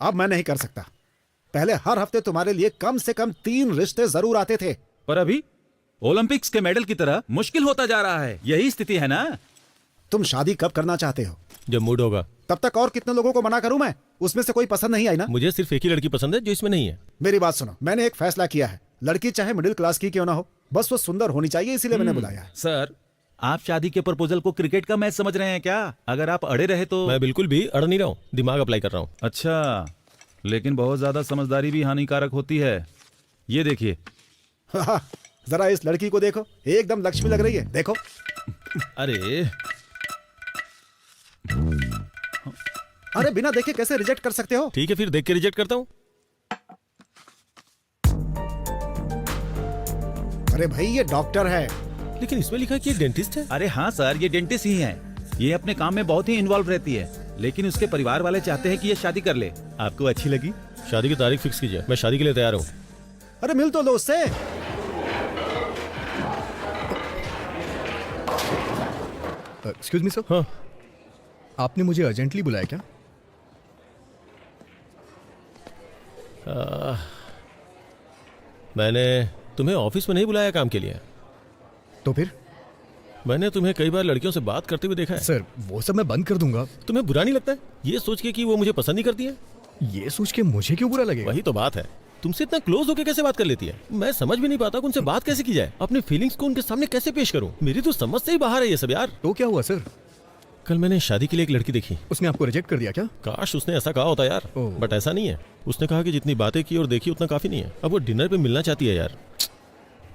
अब मैं नहीं कर सकता। पहले हर हफ्ते तुम्हारे लिए कम से कम 3 रिश्ते जरूर आते थे। पर अभी ओलंपिक्स के मेडल की तरह मुश्किल होता जा रहा है। यही स्थिति है ना? तुम शादी कब करना चाहते हो? जब मूड होगा। तब तक और कितने लोगों को मना करूं मैं? उसमें से कोई पसंद नहीं आई ना? मुझे सिर्फ एक ही लड़की पसंद है जो इसमें नहीं है। मेरी बात सुनो, मैंने एक फैसला किया है। लड़की चाहे मिडिल क्लास की क्यों ना हो, बस वो सुंदर होनी चाहिए, इसीलिए मैंने बुलाया है। सर, आप शादी के प्रपोजल को क्रिकेट का मैच समझ रहे हैं क्या? अगर आप अड़े रहे तो। मैं बिल्कुल भी अड़ नहीं रहा हूँ, दिमाग अप्लाई कर रहा हूँ। अच्छा, लेकिन बहुत ज्यादा समझदारी भी हानिकारक होती है। ये देखिए। जरा इस लड़की को देखो, एकदम लक्ष्मी लग रही है। देखो। अरे अरे बिना देखे कैसे रिजेक्ट कर सकते हो? ठीक है, फिर देख के रिजेक्ट करता हूँ। अरे भाई, ये डॉक्टर है। लेकिन इसमें लिखा है कि ये डेंटिस्ट है। अरे हाँ सर, ये डेंटिस्ट ही है। ये अपने काम में बहुत ही इन्वॉल्व रहती है, लेकिन उसके परिवार वाले चाहते हैं कि ये शादी कर ले। आपको अच्छी लगी? शादी की तारीख फिक्स कीजिए, मैं शादी के लिए तैयार हूँ। अरे मिल तो लो उससे। Excuse me sir. हाँ, आपने मुझे अर्जेंटली बुलाया क्या? मैंने तुम्हें ऑफिस में नहीं बुलाया काम के लिए। तो फिर? मैंने तुम्हें कई बार लड़कियों से बात करते हुए देखा है। सर, वो सब मैं बंद कर दूंगा। तुम्हें बुरा नहीं लगता है ये सोच के कि वो मुझे पसंद नहीं करती है? ये सोच के मुझे क्यों बुरा लगेगा? वही तो बात है, तुमसे इतना क्लोज होकर कैसे बात कर लेती है? मैं समझ भी नहीं पाता कि उनसे बात कैसे की जाए, अपनी फीलिंग्स को उनके सामने कैसे पेश करूं। मेरी तो समझ से ही बाहर है ये सब यार। तो क्या हुआ सर? कल मैंने शादी के लिए एक लड़की देखी। उसने आपको रिजेक्ट कर दिया क्या? काश उसने ऐसा कहा होता यार, ओह। बट ऐसा नहीं है। उसने कहा कि जितनी बातें की और देखी उतना काफी नहीं है। अब वो डिनर पे मिलना चाहती है यार।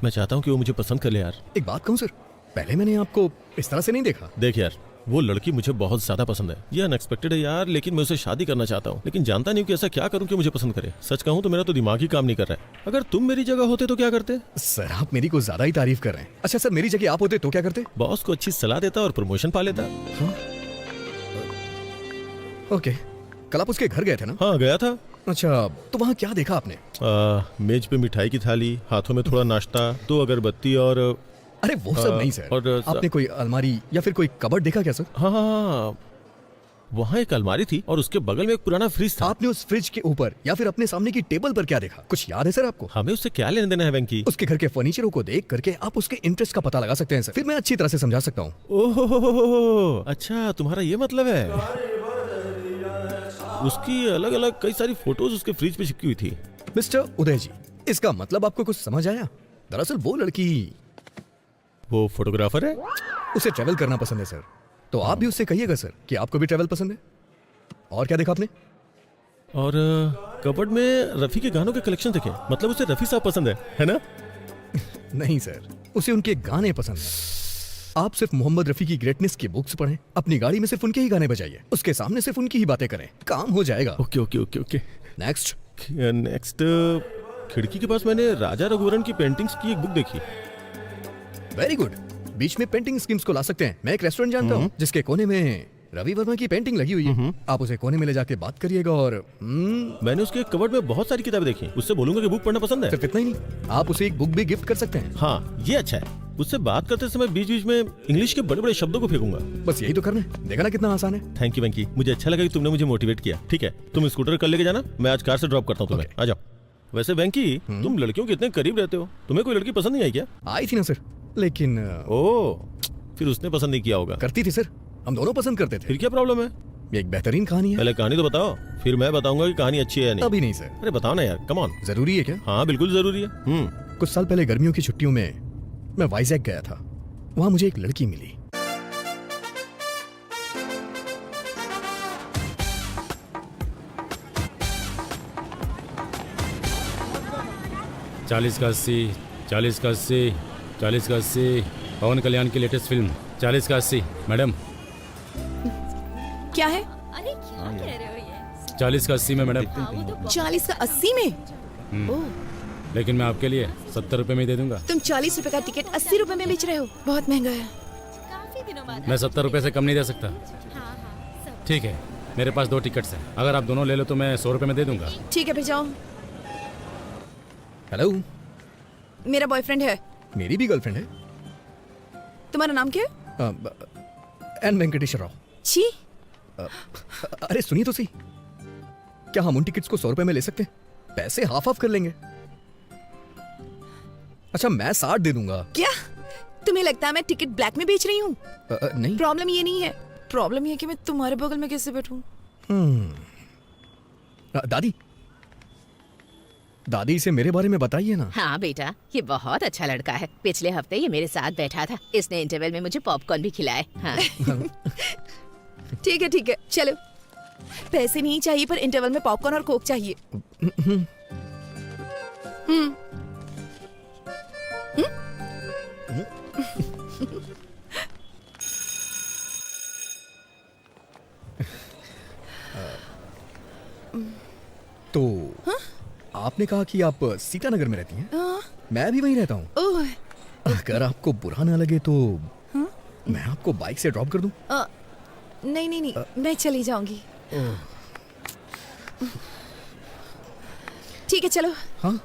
मैं चाहता हूँ कि वो मुझे पसंद कर ले यार। एक बात कहूँ सर, पहले मैंने आपको इस तरह से नहीं देखा। देख यार, वो लड़की मुझे बहुत ज्यादा पसंद है। ये अनएक्सपेक्टेड है यार, लेकिन मैं उसे शादी करना चाहता हूँ, लेकिन जानता नहीं कि ऐसा क्या करूँ कि मुझे पसंद करे। सच कहूँ तो मेरा तो दिमाग ही काम नहीं कर रहा है। अगर तुम मेरी जगह होते तो क्या करते? सर, आप मेरी को ज्यादा ही तारीफ कर रहे हैं। अच्छा सर, मेरी जगह आप होते तो क्या करते? बॉस को अच्छी सलाह देता और प्रमोशन पा लेता। ओके, कल आप उसके घर गए थे ना? हाँ गया था। अच्छा, तो वहाँ क्या देखा आपने? मेज पे मिठाई की थाली, हाथों में थोड़ा नाश्ता, 2 अगरबत्ती और अरे वो सब नहीं सर। और आपने कोई अलमारी या फिर कोई कबर्ड देखा क्या सर? हाँ, वहाँ एक अलमारी थी और उसके बगल में एक पुराना फ्रिज था। आपने उस फ्रिज के ऊपर या फिर अपने सामने की टेबल पर क्या देखा? कुछ याद है सर आपको? हमें उससे क्या लेने देना है वेंकी? उसके घर के फर्नीचरों को देख करके आप उसके इंटरेस्ट का पता लगा सकते हैं सर। फिर मैं अच्छी तरह से समझा सकता हूँ। ओह अच्छा, तुम्हारा ये मतलब है। उसकी अलग अलग कई सारी फोटोज उसके फ्रिज पे चिपकी हुई थी। मिस्टर उदय जी, इसका मतलब आपको कुछ समझ आया? दरअसल वो लड़की, वो फोटोग्राफर है। उसे ट्रैवल करना पसंद है सर। तो आप भी उससे कहिएगा सर कि आपको भी ट्रैवल पसंद है। और क्या देखा आपने? और कबर्ड में रफी के गानों के कलेक्शन देखे। मतलब उसे रफी साहब पसंद है ना? नहीं सर, उसे उनके गाने पसंद है। आप सिर्फ मोहम्मद रफी की ग्रेटनेस की बुक्स पढ़ें, अपनी गाड़ी में सिर्फ उनके ही गाने बजाइए, उसके सामने सिर्फ उनकी ही बातें करें, काम हो जाएगा। Okay okay okay okay. Next. Next, खिड़की के पास मैंने राजा रघुवरन की पेंटिंग्स की एक बुक देखी। Very good. बीच में पेंटिंग स्कीम्स को ला सकते हैं। मैं एक रेस्टोरेंट जानता हूँ जिसके कोने में रवि वर्मा की पेंटिंग लगी हुई है। आप उसे कोने में ले जाके बात करिएगा और मैंने उसके कबर्ड में बहुत सारी किताबें देखी। उससे बोलूंगा कि बुक पढ़ना पसंद है। सिर्फ इतना ही नहीं, आप उसे एक बुक भी गिफ्ट कर सकते हैं। हाँ ये अच्छा है। उससे बात करते समय बीच बीच में इंग्लिश के बड़े बड़े शब्दों को फेंकूंगा। बस यही तो करना है। देखा ना कितना आसान है। थैंक यू वेंकी, मुझे अच्छा लगा कि तुमने मुझे मोटिवेट किया। ठीक है, तुम स्कूटर कर लेके जाना, मैं आज कार से ड्रॉप करता हूँ तुम्हें। आ जाओ। वैसे वेंकी, तुम लड़कियों के इतने करीब रहते हो, तुम्हें कोई लड़की पसंद नहीं आई क्या? आई थी ना सर, लेकिन फिर उसने पसंद नहीं किया होगा। करती थी सर, हम दोनों पसंद करते थे। फिर क्या प्रॉब्लम है? ये एक बेहतरीन कहानी है। पहले कहानी तो बताओ, फिर मैं बताऊंगा कि कहानी अच्छी है या नहीं। अभी नहीं सर। अरे बताओ ना यार, कम ऑन। जरूरी है क्या? हाँ बिल्कुल जरूरी है। कुछ साल पहले गर्मियों की छुट्टियों में मैं वाइजैक गया था। वहां मुझे एक लड़की मिली। चालीस का 80, 40 का 80, 40 का 80। पवन कल्याण की लेटेस्ट फिल्म 40 का 80। मैडम क्या है? अरे क्या कह रहे हो ये? 40 का 80 में मैडम। 40 का 80 में? ओह, लेकिन मैं आपके लिए 70 रुपए में ही दे दूंगा। तुम 40 रुपए का टिकट 80 रुपए में बेच रहे हो, बहुत महंगा है। काफी दिनों बाद। मैं 70 रुपए से कम नहीं दे सकता। हाँ सब। ठीक है, मेरे पास 2 टिकट्स हैं। अगर आप दोनों ले लो तो मैं 100 रुपए में दे दूंगा। ठीक है, फिर जाओ। हेलो, मेरा बॉयफ्रेंड है। मेरी भी गर्लफ्रेंड है। तुम्हारा नाम क्या है? एन वेंकटेश्वर राव। छी, अरे सुनिए तो सही। क्या हम उन टिकट्स को 100 रुपए में ले सकते हैं? पैसे हाफ हाफ कर लेंगे। अच्छा मैं 60 दे दूंगा। क्या तुम्हें लगता है मैं टिकट ब्लैक में बेच रही हूँ? नहीं। प्रॉब्लम ये नहीं है, प्रॉब्लम ये है कि मैं तुम्हारे बगल में कैसे बैठूं। दादी, दादी इसे मेरे बारे में बताइए ना। हाँ बेटा, ये बहुत अच्छा लड़का है। पिछले हफ्ते ये मेरे साथ बैठा था। इसने इंटरवल में मुझे पॉपकॉर्न भी खिलाए। हाँ। ठीक है, चलो। पैसे नहीं चाहिए पर इंटरवल में पॉपकॉर्न और कोक चाहिए। तो आपने कहा कि आप सीतानगर में रहती हैं? मैं भी वहीं रहता हूँ। ओह, अगर आपको बुरा ना लगे तो मैं आपको बाइक से ड्रॉप कर दूं? नहीं, मैं चली जाऊंगी। ठीक है, चलो। हाँ,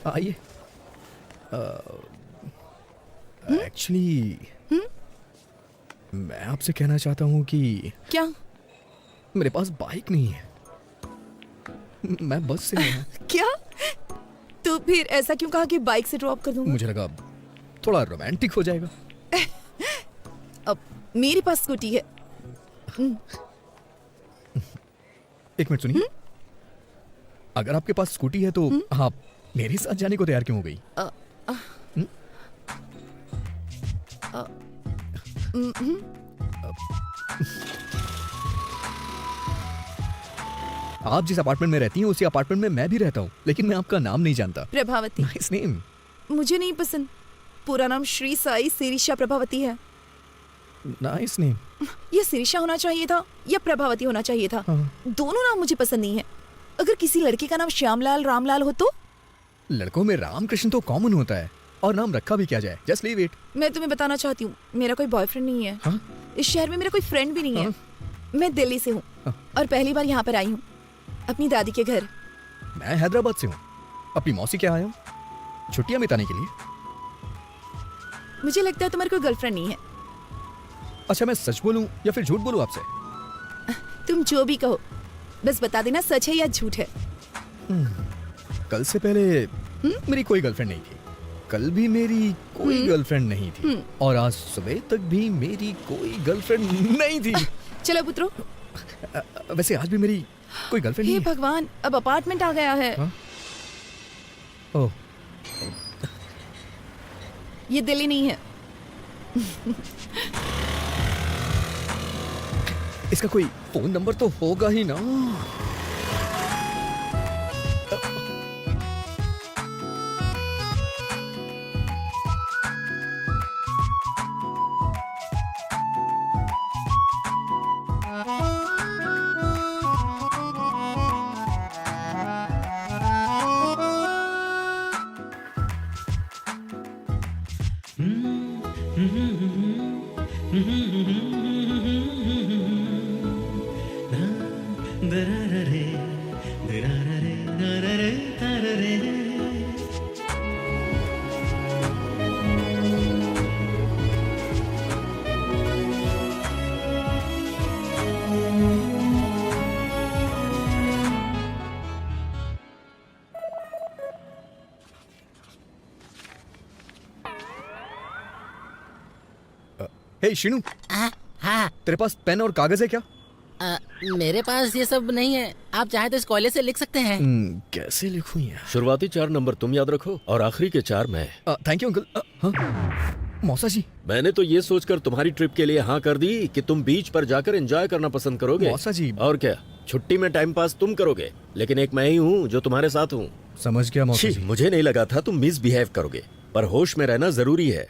आइए। एक्चुअली मैं आपसे कहना चाहता हूँ कि क्या? मेरे पास बाइक नहीं है, मैं बस से आया। क्या? तो फिर ऐसा क्यों कहा कि बाइक से ड्रॉप कर दूंगा? मुझे लगा थोड़ा रोमांटिक हो जाएगा। अब मेरे पास स्कूटी है। एक मिनट सुनिए, अगर आपके पास स्कूटी है तो आप मेरे साथ जाने को तैयार क्यों हो गई? आप जिस अपार्टमेंट में रहती हैं उसी अपार्टमेंट में मैं भी रहता हूँ, लेकिन मैं आपका नाम नहीं जानता। प्रभावती। Nice name. मुझे नहीं पसंद। पूरा नाम श्री साई सिरिशा प्रभावती है। Nice name. ये सिरिशा होना चाहिए था या प्रभावती होना चाहिए था। दोनों नाम मुझे पसंद नहीं है। अगर किसी लड़के का नाम श्यामलाल रामलाल हो तो? लड़कों में रामकृष्ण तो कॉमन होता है, और नाम रखा भी क्या जाए। Just leave it. मैं तुम्हें बताना चाहती हूँ, मेरा कोई बॉयफ्रेंड नहीं है। हाँ? इस शहर में मेरा कोई फ्रेंड भी नहीं है। मैं दिल्ली से हूँ और पहली बार यहाँ पर आई हूँ, अपनी दादी के घर। मैं हैदराबाद से हूँ, अपनी मौसी के आया हूँ छुट्टियां बिताने के लिए। मुझे लगता है तुम्हारी कोई गर्लफ्रेंड नहीं है। अच्छा मैं सच बोलूं या फिर झूठ बोलूं आपसे? तुम जो भी कहो, बस बता देना सच है या झूठ है। कल से पहले मेरी कोई गर्लफ्रेंड नहीं थी, कल भी मेरी कोई गर्लफ्रेंड नहीं थी, और आज सुबह तक भी मेरी कोई गर्लफ्रेंड नहीं थी। चलो पुत्रो। वैसे आज भी मेरी कोई गर्लफ्रेंड हे नहीं है। भगवान, अब अपार्टमेंट आ गया है। हाँ? ओह, ये दिल्ली नहीं है। इसका कोई फोन नंबर तो होगा ही ना। हे शिनू, हाँ। तेरे पास पेन और कागज है क्या? मेरे पास ये सब नहीं है। आप चाहे तो इस कॉलेज से लिख सकते हैं। कैसे लिखूं यार? शुरुआती 4 नंबर तुम याद रखो और आखिरी के 4 मैं। Thank you uncle. मौसा जी। मैंने तो ये सोचकर तुम्हारी ट्रिप के लिए हाँ कर दी कि तुम बीच पर जाकर एंजॉय करना पसंद करोगे। मौसा जी। और क्या, छुट्टी में टाइम पास तुम करोगे, लेकिन एक मैं ही हूँ जो तुम्हारे साथ हूँ। समझ गया मौसा जी। मुझे नहीं लगा था तुम मिसबिहेव करोगे, पर होश में रहना जरूरी है।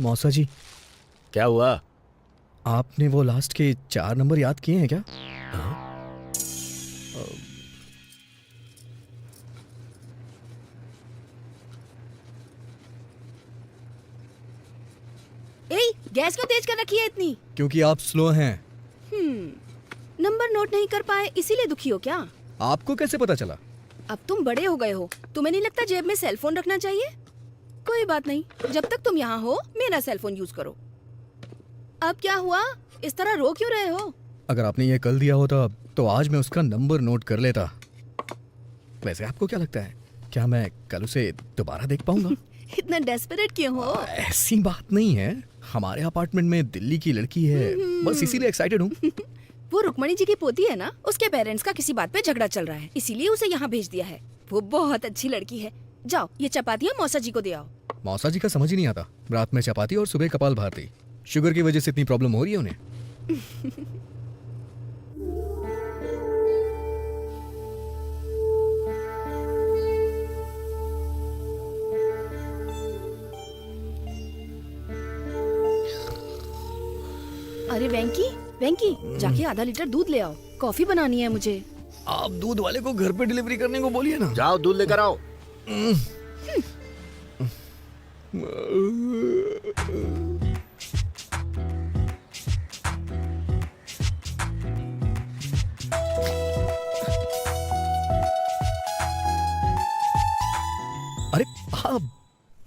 मौसा जी। क्या हुआ? आपने वो लास्ट के 4 नंबर याद किए हैं क्या? गैस क्यों तेज कर रखी है इतनी? क्योंकि आप स्लो हैं। नंबर नोट नहीं कर पाए इसीलिए दुखी हो क्या? आपको कैसे पता चला? अब तुम बड़े हो गए हो, तुम्हें नहीं लगता जेब में सेल फोन रखना चाहिए? कोई बात नहीं, जब तक तुम यहाँ हो मेरा सेल फोन यूज करो। अब क्या हुआ, इस तरह रो क्यों रहे हो? अगर आपने ये कल दिया होता तो आज मैं उसका नंबर नोट कर लेता। वैसे आपको क्या लगता है, क्या मैं कल उसे दोबारा देख पाऊंगा? इतना डेस्परेट क्यों हो? ऐसी बात नहीं है, हमारे अपार्टमेंट में दिल्ली की लड़की है, बस इसीलिए एक्साइटेड हूँ। वो रुक्मणी जी की पोती है ना, उसके पेरेंट्स का किसी बात पे झगड़ा चल रहा है, इसीलिए उसे यहाँ भेज दिया है। वो बहुत अच्छी लड़की है। जाओ ये चपातियाँ मौसा जी को दे आओ। मौसा जी का समझ ही नहीं आता, रात में चपाती और सुबह कपाल भारती। शुगर की वजह से इतनी प्रॉब्लम हो रही है उन्हें। अरे वेंकी, वेंकी जाके आधा लीटर दूध ले आओ, कॉफी बनानी है मुझे। आप दूध वाले को घर पे डिलीवरी करने को बोलिए ना। जाओ दूध लेकर आओ। अरे आप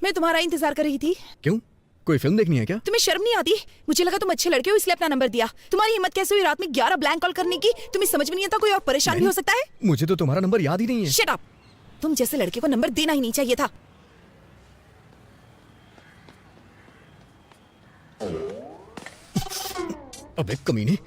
मैं तुम्हारा इंतजार कर रही थी। क्यों, कोई फिल्म देखनी है क्या? तुम्हें शर्म नहीं आती? मुझे लगा तुम अच्छे लड़के हो इसलिए अपना नंबर दिया। तुम्हारी हिम्मत कैसे हुई रात में 11 ब्लैंक कॉल करने की? तुम्हें समझ में नहीं आता कोई और परेशान भी हो सकता है? मुझे तो तुम्हारा नंबर याद ही नहीं है। Shut up! तुम जैसे लड़के को नंबर देना ही नहीं चाहिए था। अबे कमीने,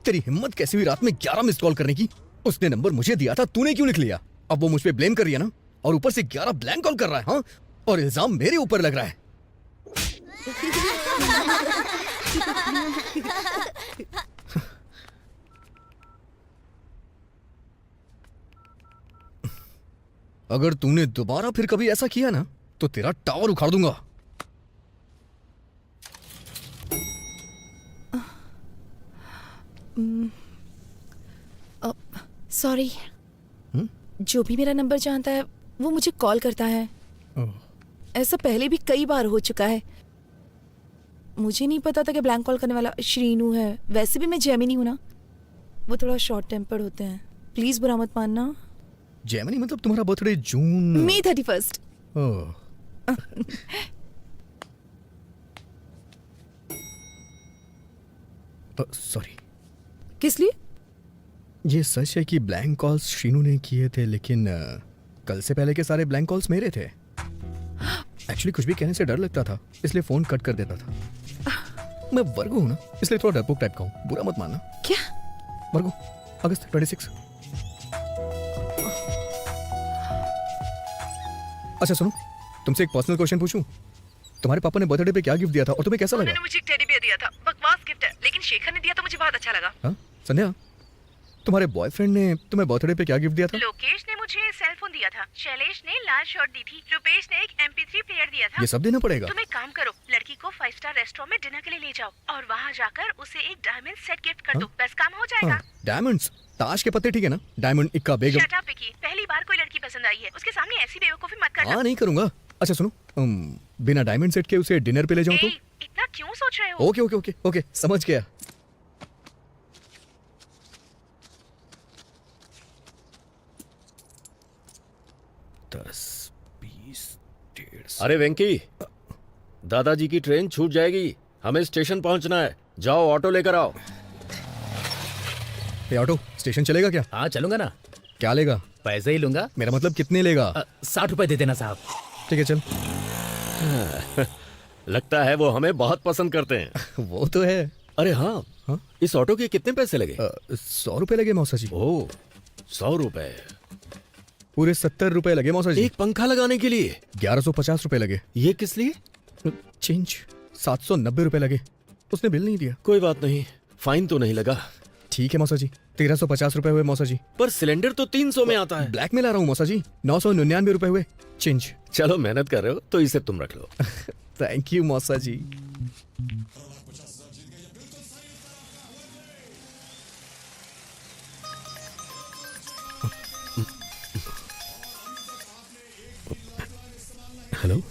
तेरी हिम्मत कैसे हुई रात में 11 मिस्ड कॉल करने की? उसने नंबर मुझे दिया था, तूने क्यों लिख लिया? अब वो मुझ पे ब्लेम कर रही है ना, और ऊपर से 11 ब्लैंक कॉल कर रहा है। हाँ, और इल्जाम मेरे ऊपर लग रहा है। अगर तूने दोबारा फिर कभी ऐसा किया ना तो तेरा टावर उखाड़ दूंगा। सॉरी। जो भी मेरा नंबर जानता है वो मुझे कॉल करता है। ऐसा पहले भी कई बार हो चुका है। मुझे नहीं पता था कि ब्लैंक कॉल करने वाला श्रीनू है। वैसे भी मैं जेमिनी हूं ना, वो थोड़ा शॉर्ट टेम्पर्ड होते हैं। प्लीज बुरा मत मानना। जेमिनी मतलब तुम्हारा बर्थडे जून मई 31। ओह। सॉरी। किस लिए? ये सच है कि ब्लैंक कॉल्स श्रीनू ने किए थे, लेकिन कल से पहले के सारे ब्लैंक कॉल्स मेरे थे। एक्चुअली कुछ भी कहने से डर लगता था, इसलिए फोन कट कर देता था। मैं वर्गो हूँ ना, इसलिए थोड़ा डरपोक टाइप का हूँ, बुरा मत मानना। क्या? वर्गो, अगस्त 26। अच्छा सुनो, तुमसे एक पर्सनल क्वेश्चन पूछूं? तुम्हारे पापा ने बर्थडे पे क्या गिफ्ट दिया था और तुम्हें कैसा लगा? उन्होंने मुझे एक टेडी बियर दिया था। बकवास गिफ्ट है, लेकिन शेखर ने दिया तो मुझे बहुत अच्छा लगा। हाँ संध्या, तुम्हारे बॉयफ्रेंड ने तुम्हें बर्थडे पे क्या गिफ्ट दिया था? लोकेश ने मुझे सेल फोन दिया था, शैलेश ने लाल शर्ट दी थी, रुपेश ने एक MP3 प्लेयर दिया था। ये सब देना पड़ेगा? तुम एक काम करो, लड़की को 5 स्टार रेस्टोरेंट में डिनर के लिए ले जाओ और वहाँ जाकर उसे एक डायमंड सेट गिफ्ट कर दो। बस काम हो जाएगा। डायमंड्स? ताश के पत्ते ठीक है ना? डायमंड, इक्का, बेगम। शट अप विकी, पहली बार कोई लड़की पसंद आई है, उसके सामने ऐसी बेवकूफी मत करना। हाँ नहीं करूंगा। अच्छा सुनो, बिना डायमंड सेट के उसे डिनर पे ले जाऊं तो? इतना क्यों सोच रहे हो? ओके ओके ओके ओके, समझ गया। अरे वेंकी, दादाजी की ट्रेन छूट जाएगी, हमें स्टेशन पहुंचना है। जाओ ऑटो लेकर आओ। ये ऑटो स्टेशन चलेगा क्या? हाँ चलूंगा ना। क्या लेगा? पैसे ही लूंगा। मेरा मतलब कितने लेगा? 60 रुपए दे देना साहब। ठीक है चल। लगता है वो हमें बहुत पसंद करते हैं। वो तो है। अरे हाँ, हाँ? इस ऑटो के कितने पैसे लगे? 100 रुपए लगे मौसा जी। ओह, 100 रुपए। पूरे 70 रुपए लगे मौसा जी। एक पंखा लगाने के लिए 1150 रुपए लगे। ये किस लिए? चेंज 790 रुपए लगे। उसने बिल नहीं दिया। कोई बात नहीं, फाइन तो नहीं लगा। ठीक है मौसा जी, 1350 रुपए हुए मौसा जी। पर सिलेंडर तो 300 में आता है। ब्लैक में ला रहा हूँ मौसा जी। 999 रुपए हुए। चेंज। चलो मेहनत कर रहे हो तो इसे तुम रख लो। थैंक यू मौसा जी। हेलो।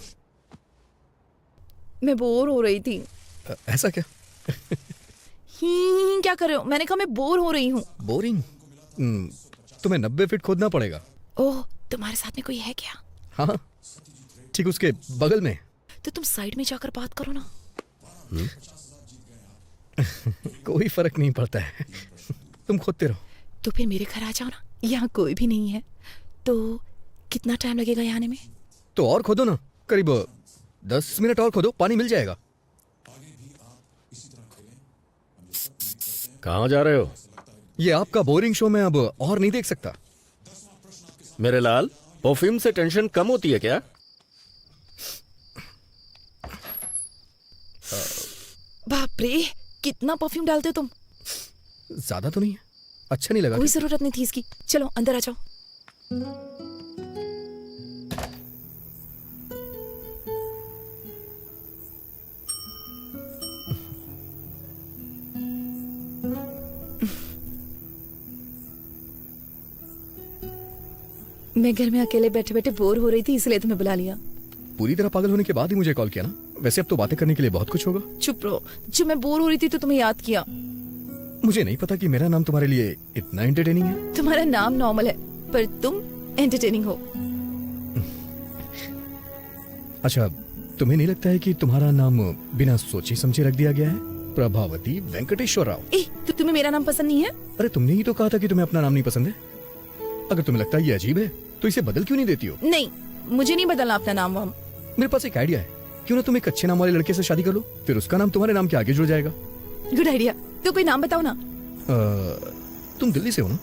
मैं बोर हो रही थी। ऐसा क्या? क्या कर रहे हो? मैंने कहा मैं बोर हो रही हूँ। बोरिंग? तुम्हें 90 फीट खोदना पड़ेगा। ओह, तुम्हारे साथ में कोई है क्या? हाँ, ठीक उसके बगल में। तो तुम साइड में जाकर बात करो ना। कोई फर्क नहीं पड़ता है। तुम खोदते रहो। तो फिर मेरे घर आ जाओ ना, यहाँ कोई भी नहीं है। तो कितना टाइम लगेगा यहाँ आने में? तो और खोदो ना, करीब 10 मिनट और खोदो, पानी मिल जाएगा। कहाँ जा रहे हो? ये आपका बोरिंग शो मैं अब और नहीं देख सकता। मेरे लाल, परफ्यूम से टेंशन कम होती है क्या? बाप रे, कितना परफ्यूम डालते हो तुम? ज्यादा तो नहीं है, अच्छा नहीं लगा कोई क्या? जरूरत नहीं थी इसकी। चलो अंदर आ जाओ। मैं घर में अकेले बैठे बैठे बोर हो रही थी, इसलिए तुम्हें बुला लिया। पूरी तरह पागल होने के बाद ही मुझे कॉल किया ना? वैसे अब तो बातें करने के लिए बहुत कुछ होगा। चुप रहो, जब मैं बोर हो रही थी तो तुम्हें याद किया। मुझे नहीं पता कि मेरा नाम तुम्हारे लिए इतना एंटरटेनिंग है। तुम्हारा नाम नॉर्मल है, पर तुम एंटरटेनिंग हो। अच्छा, तुम्हें नहीं लगता है कि तुम्हारा नाम बिना सोचे समझे रख दिया गया है? प्रभावती वेंकटेश्वर राव। तो तुम्हें मेरा नाम पसंद नहीं है? अरे तुमने ही तो कहा था कि तुम्हें अपना नाम नहीं पसंद है। अगर तुम्हें लगता है ये अजीब है तो इसे बदल क्यों नहीं देती हो? नहीं, मुझे नहीं बदलना अपना नाम वाम। मेरे पास एक आइडिया है, क्यों ना तुम एक अच्छे नाम वाले लड़के से शादी कर लो, फिर उसका नाम तुम्हारे नाम के आगे जुड़ जाएगा। Good idea. तो कोई नाम बताओ ना। तुम दिल्ली से हो ना?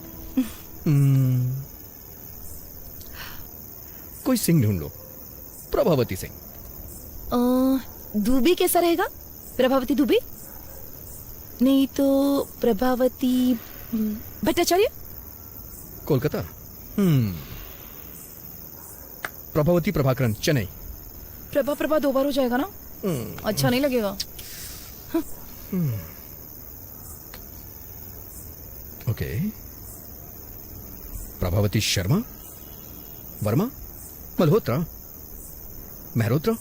कोई सिंह ढूंढ लो, प्रभावती सिंह। दुबे कैसा रहेगा? प्रभावती दुबे? नहीं तो प्रभावती भट्टाचार्य? कोलकाता। प्रभावती प्रभाकरन, चेन्नई। प्रभा 2 बार हो जाएगा ना? अच्छा नहीं लगेगा। ओके। प्रभावती शर्मा, वर्मा, मल्होत्रा, मेहरोत्रा,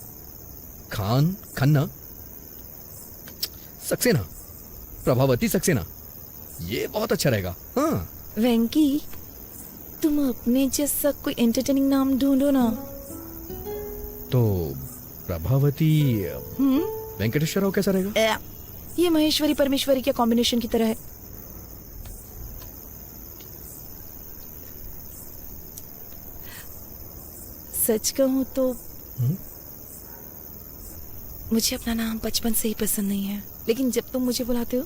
खान, खन्ना, सक्सेना। प्रभावती सक्सेना, ये बहुत अच्छा रहेगा। हाँ। वेंकी, तुम अपने जैसा कोई एंटरटेनिंग नाम ढूंढो ना। तो प्रभावती वेंकटेश्वर राव कैसा रहेगा? ये महेश्वरी परमेश्वरी के कॉम्बिनेशन की तरह है। सच कहूं तो मुझे अपना नाम बचपन से ही पसंद नहीं है, लेकिन जब तुम मुझे बुलाते हो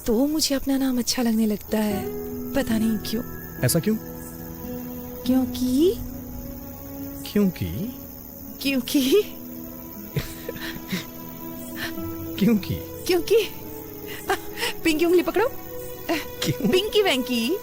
तो मुझे अपना नाम अच्छा लगने लगता है। पता नहीं क्यों। ऐसा क्यों? क्योंकि क्योंकि क्योंकि क्योंकि क्योंकि पिंकी उंगली पकड़ो। क्यों? पिंकी वैंकी।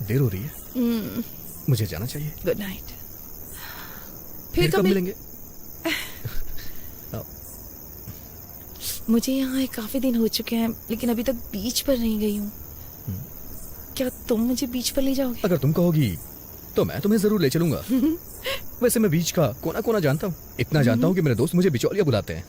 देर हो रही है, मुझे जाना चाहिए। Good night. फिर कब मिलेंगे? मुझे यहाँ काफी दिन हो चुके हैं, लेकिन अभी तक बीच पर नहीं गई हूँ। क्या तुम मुझे बीच पर ले जाओगे? अगर तुम कहोगी तो मैं तुम्हें जरूर ले चलूंगा। वैसे मैं बीच का कोना कोना जानता हूँ, इतना जानता हूँ कि मेरे दोस्त मुझे बिचौलिया बुलाते हैं।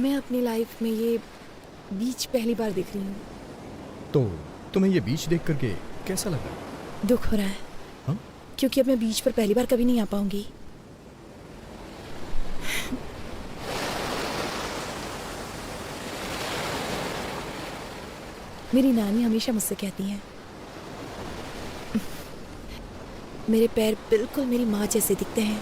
मैं अपनी लाइफ में ये बीच पहली बार देख रही हूँ। तो तुम्हें ये बीच देख करके कैसा लगा? दुख हो रहा है। हाँ? क्योंकि अब मैं बीच पर पहली बार कभी नहीं आ पाऊंगी। मेरी नानी हमेशा मुझसे कहती हैं, मेरे पैर बिल्कुल मेरी माँ जैसे दिखते हैं।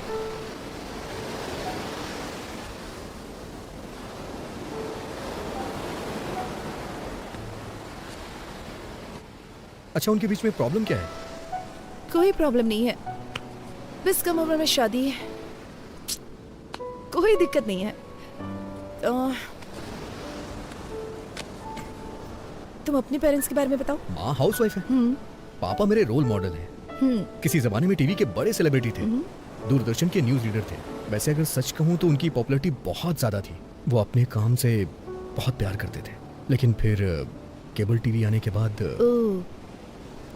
अच्छा, उनके बीच में प्रॉब्लम क्या है? कोई प्रॉब्लम नहीं है, बस कम उम्र में शादी है, कोई दिक्कत नहीं है। तुम अपने पेरेंट्स के बारे में बताओ। माँ हाउसवाइफ है, पापा मेरे रोल मॉडल हैं। किसी जमाने में टीवी के बड़े सेलिब्रिटी थे, दूरदर्शन के न्यूज रीडर थे। वैसे अगर सच कहूँ तो उनकी पॉपुलैरिटी बहुत ज्यादा थी। वो अपने काम से बहुत प्यार करते थे, लेकिन फिर केबल टीवी आने के बाद ओह,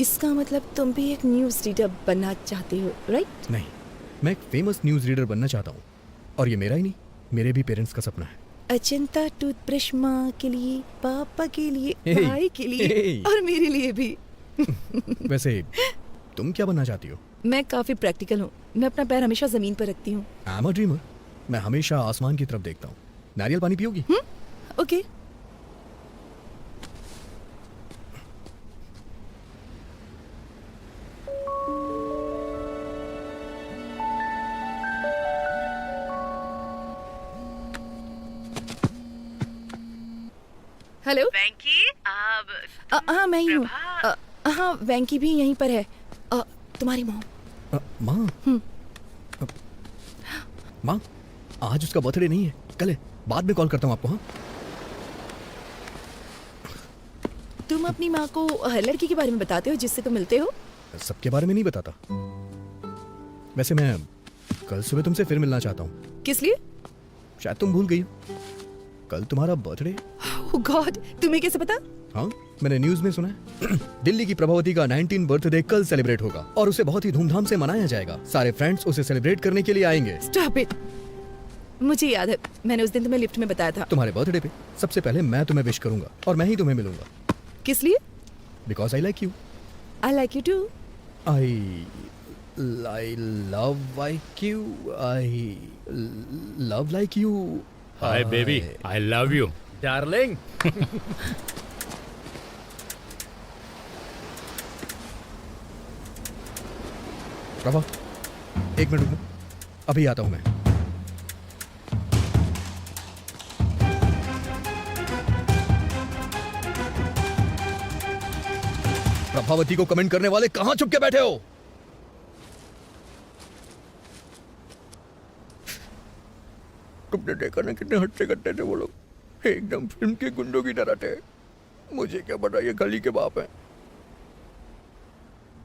इसका मतलब तुम भी एक न्यूज रीडर बनना चाहते हो, राइट? नहीं, मैं एक फेमस न्यूज रीडर बनना चाहता हूँ, और ये मेरा ही नहीं, मेरे भी पेरेंट्स का सपना है। अजंता टूथब्रश माँ के लिए, पापा के लिए, Hey, भाई के लिए hey. और मेरे लिए भी। वैसे तुम क्या बनना चाहती हो? मैं काफी प्रैक्टिकल हूँ, मैं अपना पैर हमेशा जमीन पर रखती हूँ। आई एम अ ड्रीमर, मैं हमेशा आसमान की तरफ देखता हूँ। नारियल पानी पियोगी? ओके। हेलो वेंकी, हाँ मैं ही हूँ। हाँ वेंकी भी यहीं पर है। तुम्हारी मॉम। माँ, माँ आज उसका बर्थडे नहीं है, कल है। बाद में कॉल करता हूँ आपको। हाँ, तुम अपनी माँ को हर लड़की के बारे में बताते हो जिससे तुम मिलते हो? सबके बारे में नहीं बताता। वैसे मैं कल सुबह तुमसे फिर मिलना चाहता हूँ। किस लिए? शायद तुम भूल गई हो, कल तुम्हारा बर्थडे। ओह गॉड, तुम्हें कैसे पता? हाँ, मैंने न्यूज में सुना है। दिल्ली की प्रभावती का 19 बर्थडे कल सेलिब्रेट होगा और उसे बहुत ही धूमधाम से मनाया जाएगा। सारे फ्रेंड्स उसे सेलिब्रेट करने के लिए आएंगे। स्टॉप इट, मुझे याद है, मैंने उस दिन तुम्हें लिफ्ट में बताया था। तुम्हारे बर्थडे पे सबसे पहले मैं तुम्हें विश करूंगा और मैं ही तुम्हें मिलूंगा। किस लिए? Because I like you. I like you too. I love like you. I love like you. Hi baby, I love you darling. Prabha, एक मिनट रुको, अभी आता हूं मैं। प्रभावती को कमेंट करने वाले कहां छुप के बैठे हो? तुमने देखा ना कितने हट्टे कट्टे थे वो लोग, एकदम फिल्म के गुंडों की तरह थे। मुझे क्या पता ये गली के बाप हैं।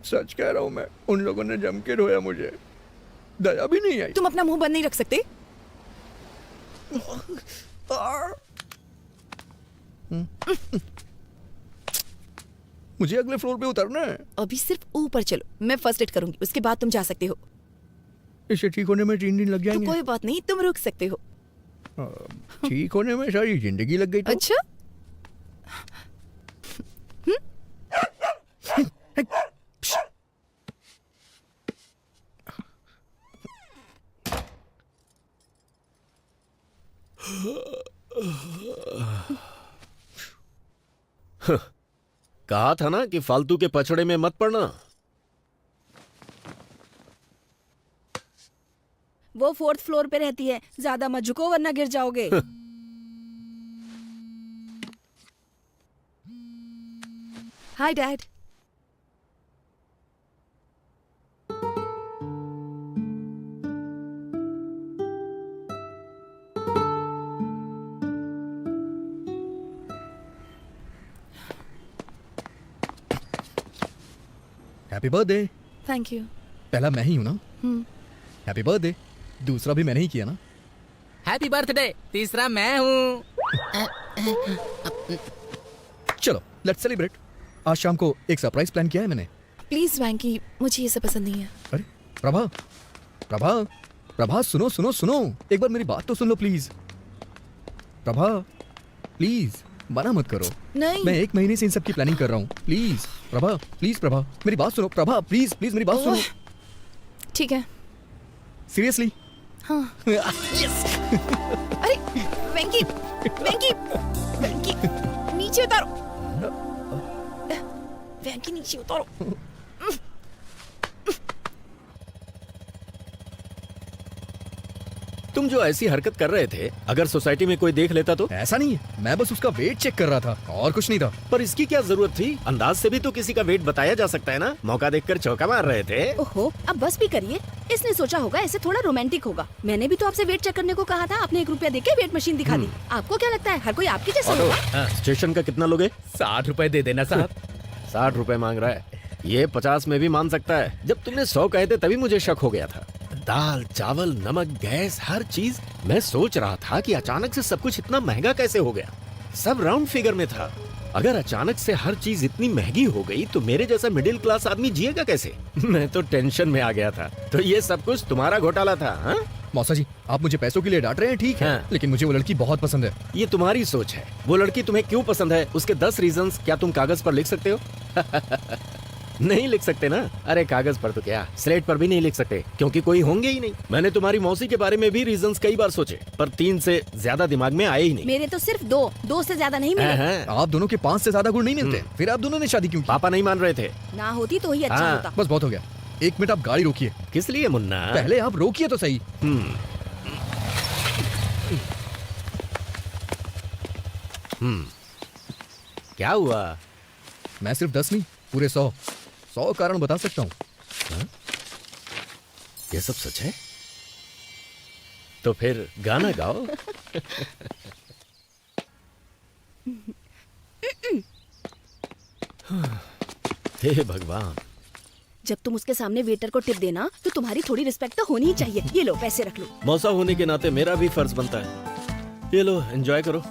सच कह रहा हूं मैं, उन लोगों ने जम के रोया, मुझे दया भी नहीं आई। तुम अपना मुंह बंद नहीं रख सकते? मुझे अगले फ्लोर पे उतरना है। अभी सिर्फ ऊपर चलो, मैं फर्स्ट एड करूंगी, उसके बाद तुम जा सकते हो। इसे ठीक होने में 3 दिन लग तो जाएंगे। कोई बात नहीं, तुम रुक सकते हो। ठीक होने में सारी जिंदगी लग गई तो? अच्छा, कहा था ना कि फालतू के पछड़े में मत पड़ना। वो 4th फ्लोर पे रहती है, ज्यादा मत झुको वरना गिर जाओगे। Hi dad. Happy birthday. Thank you. पहला मैं ही हूं ना? Happy birthday. दूसरा भी मैंने ही किया ना? Happy birthday. तीसरा मैं हूँ। चलो लेट्स सेलिब्रेट। आज शाम को एक सरप्राइज प्लान किया है मैंने। प्लीज वैंकी, मुझे ये सब पसंद नहीं है। अरे प्रभा, प्रभा, प्रभा, सुनो सुनो सुनो, एक बार मेरी बात तो सुन लो प्लीज। प्रभा प्लीज मना मत करो। नहीं मैं 1 महीने से इन सब की प्लानिंग कर रहा हूँ। प्लीज प्रभा, प्लीज प्रभा, मेरी बात सुनो प्रभा, प्लीज प्लीज मेरी बात सुनो। ठीक है। सीरियसली? हाँ। अरे वेंकी, वेंकी, वेंकी नीचे उतारो, वेंकी नीचे उतारो। तुम जो ऐसी हरकत कर रहे थे, अगर सोसाइटी में कोई देख लेता तो? ऐसा नहीं है, मैं बस उसका वेट चेक कर रहा था और कुछ नहीं था। पर इसकी क्या जरूरत थी? अंदाज से भी तो किसी का वेट बताया जा सकता है ना। मौका देखकर चौका मार रहे थे। ओहो, अब बस भी करिए। इसने सोचा होगा ऐसे थोड़ा रोमांटिक होगा। मैंने भी तो आपसे वेट चेक करने को कहा था, आपने 1 रुपया देके वेट मशीन दिखा दी। आपको क्या लगता है हर कोई आपके जैसा ऑटो, होगा? स्टेशन का कितना लोगे? 60 रुपए दे देना साहब। 60 रुपए मांग रहा है। ये 50 में भी मान सकता है। जब तुमने 100 कहे थे तभी मुझे शक हो गया था। दाल, चावल, नमक, गैस, हर चीज। मैं सोच रहा था कि अचानक से सब कुछ इतना महंगा कैसे हो गया। सब राउंड फिगर में था। अगर अचानक से हर चीज इतनी महंगी हो गई तो मेरे जैसा मिडिल क्लास आदमी जिएगा कैसे? मैं तो टेंशन में आ गया था। तो ये सब कुछ तुम्हारा घोटाला था? हाँ? मौसा जी, आप मुझे पैसों के लिए डांट रहे हैं, ठीक है, हाँ। लेकिन मुझे वो लड़की बहुत पसंद है। ये तुम्हारी सोच है। वो लड़की तुम्हें क्यों पसंद है, उसके 10 रीजंस क्या तुम कागज पर लिख सकते हो? नहीं लिख सकते ना। अरे कागज पर तो क्या, स्लेट पर भी नहीं लिख सकते, क्योंकि कोई होंगे ही नहीं। मैंने तुम्हारी मौसी के बारे में भी रीजंस कई बार सोचे, पर 3 से ज्यादा दिमाग में आए ही नहीं। मेरे तो सिर्फ 2 से ज्यादा नहीं मिले। हाँ, आप दोनों के 5 से ज्यादा गुण नहीं मिलते, फिर आप दोनों ने शादी क्यों की? पापा नहीं मान रहे थे। ना होती तो ही अच्छा हाँ। होता। बस बहुत हो गया। 1 मिनट आप गाड़ी रोकिए। किस लिए मुन्ना? पहले आप रोकिए तो सही। क्या हुआ? मैं सिर्फ 10 नहीं, पूरे 100 कारण बता सकता हूँ। ये सब सच है? तो फिर गाना गाओ। हे भगवान। जब तुम उसके सामने वेटर को टिप देना तो तुम्हारी थोड़ी रिस्पेक्ट तो होनी ही चाहिए। ये लो पैसे रख लो। मौसा होने के नाते मेरा भी फर्ज बनता है। ये लो, एंजॉय करो।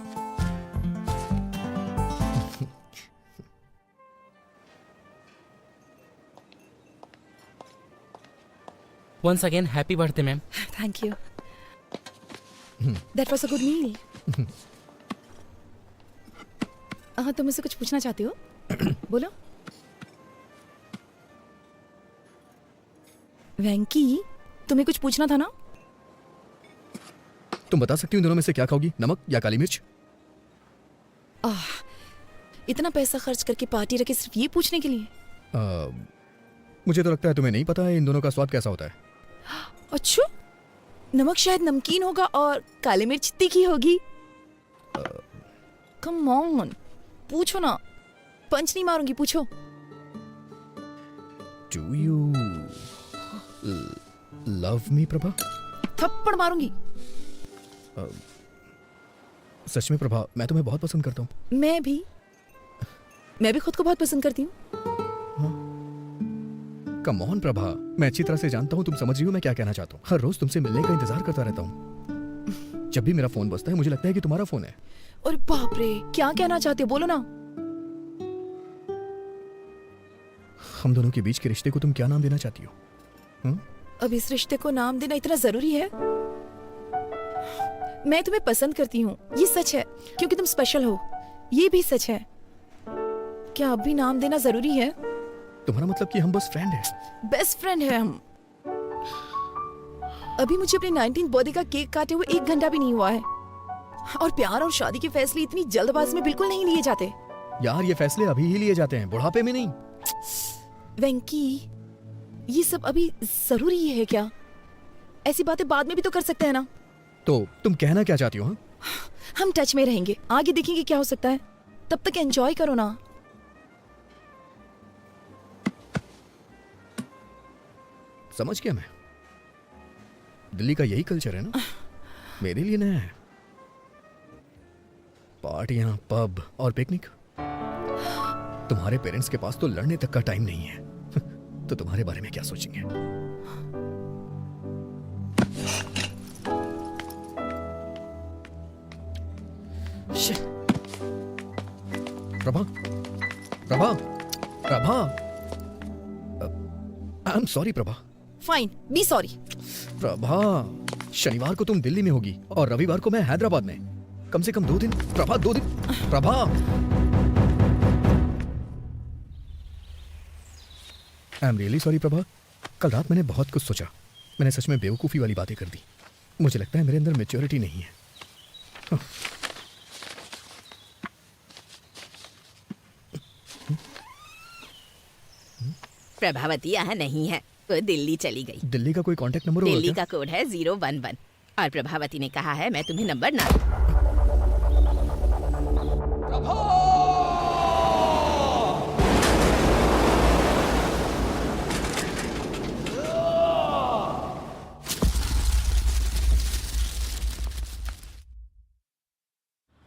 Once again happy birthday ma'am. Thank you. That was a good meal. हाँ, तुम मुझसे कुछ पूछना चाहते हो? बोलो। वेंकी, तुम्हें कुछ पूछना था ना? तुम बता सकती हो दोनों में से क्या खाओगी, नमक या काली मिर्च? इतना पैसा खर्च करके पार्टी रखे सिर्फ ये पूछने के लिए? मुझे तो लगता है तुम्हें नहीं पता है इन दोनों का स्वाद कैसा होता है। अच्छा, नमक शायद नमकीन होगा और काली मिर्च तीखी होगी। कम ऑन, पूछो ना। पंच नहीं मारूंगी, पूछो। Do you love me, Prabha? थप्पड़ मारूंगी। सच में प्रभा, मैं तुम्हें बहुत पसंद करता हूँ। मैं भी खुद को बहुत पसंद करती हूँ। कम ऑन प्रभा, मैं अच्छी तरह से जानता हूँ तुम समझ रही हो मैं क्या कहना चाहता हूँ। हर रोज तुमसे मिलने का इंतजार करता रहता हूँ। जब भी मेरा फोन बजता है मुझे लगता है कि तुम्हारा फोन है। और बाप रे, क्या कहना चाहते हो, बोलो ना। हम दोनों के बीच के रिश्ते को तुम क्या नाम देना चाहती हो? अब इस रिश्ते को नाम देना इतना जरूरी है? मैं तुम्हें पसंद करती हूँ, ये सच है, क्योंकि तुम स्पेशल हो, ये भी सच है। क्या अब भी नाम देना जरूरी है? तुम्हारा मतलब कि हम बस फ्रेंड हैं? बेस्ट फ्रेंड है हम। अभी मुझे अपने 19th बर्थडे का केक काटे हुए 1 घंटा भी नहीं हुआ है। और प्यार और शादी के फैसले इतनी जल्दबाजी में बिल्कुल नहीं लिए जाते। यार, ये फैसले अभी ही लिए जाते हैं, बुढ़ापे में नहीं। वेंकी, ये सब अभी जरूरी है क्या? ऐसी बातें बाद में भी तो कर सकते हैं ना। तो तुम कहना क्या चाहती हो? हाँ? हम टच में रहेंगे, आगे देखेंगे क्या हो सकता है। तब तक एंजॉय करो ना। समझ गया मैं। दिल्ली का यही कल्चर है ना, मेरे लिए नया है। पार्टियां, पब और पिकनिक। तुम्हारे पेरेंट्स के पास तो लड़ने तक का टाइम नहीं है। तो तुम्हारे बारे में क्या सोचेंगे? Prabha, Prabha, Prabha, I am sorry Prabha. Fine, be sorry. Prabha, शनिवार को तुम दिल्ली में होगी और रविवार को मैं हैदराबाद में। कम से कम 2 दिन। प्रभा 2 दिन। Prabha I am really sorry Prabha. कल रात मैंने बहुत कुछ सोचा। मैंने सच में बेवकूफ़ी वाली बातें कर दी। मुझे लगता है मेरे अंदर मैच्योरिटी नहीं है। प्रभावती यहाँ नहीं है, वो दिल्ली चली गई। दिल्ली का कोई कांटेक्ट नंबर होगा दिल्ली क्या? का कोड है 011 और प्रभावती ने कहा है मैं तुम्हें नंबर ना दूं।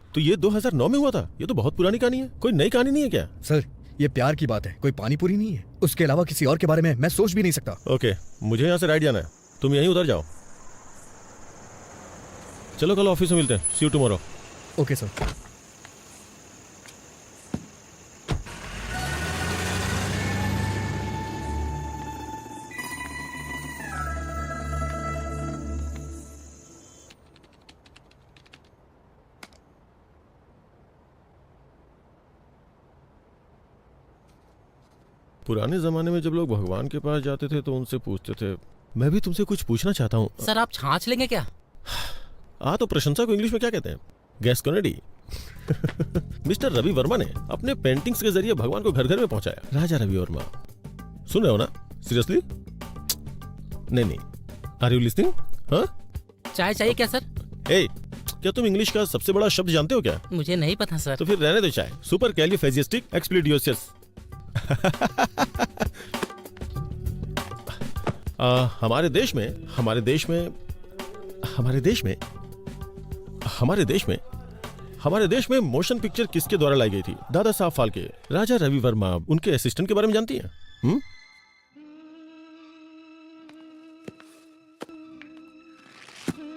तो ये 2009 में हुआ था? ये तो बहुत पुरानी कहानी है। कोई नई कहानी नहीं है क्या? सर ये प्यार की बात है, कोई पानीपुरी नहीं है। उसके अलावा किसी और के बारे में मैं सोच भी नहीं सकता। ओके, मुझे यहाँ से राइट जाना है, तुम यहीं उधर जाओ। चलो कल ऑफिस में मिलते हैं। सी यू टुमारो। Okay sir. पुराने जमाने में जब लोग भगवान के पास जाते थे तो उनसे पूछते थे। मैं भी तुमसे कुछ पूछना चाहता हूँ। सर आप छाछ लेंगे क्या? तो प्रशंसा को इंग्लिश में क्या कहते हैं? गैस्कोनेडी। मिस्टर रवि वर्मा ने अपने पेंटिंग्स के जरिए भगवान को घर घर में पहुंचाया। राजा रवि वर्मा, सुन रहे हो ना? सीरियसली? नहीं। Are you listening? हाँ? चाय चाहिए क्या सर? ए, क्या तुम इंग्लिश का सबसे बड़ा शब्द जानते हो क्या? मुझे नहीं पता सर। तो फिर रहने दो चाय। सुपर कैलिफेजिस्टिक एक्सप्लिडियोसिस। हमारे देश में मोशन पिक्चर किसके द्वारा लाई गई थी? दादा साहब फाल्के। राजा रवि वर्मा, उनके असिस्टेंट के बारे में जानती हैं?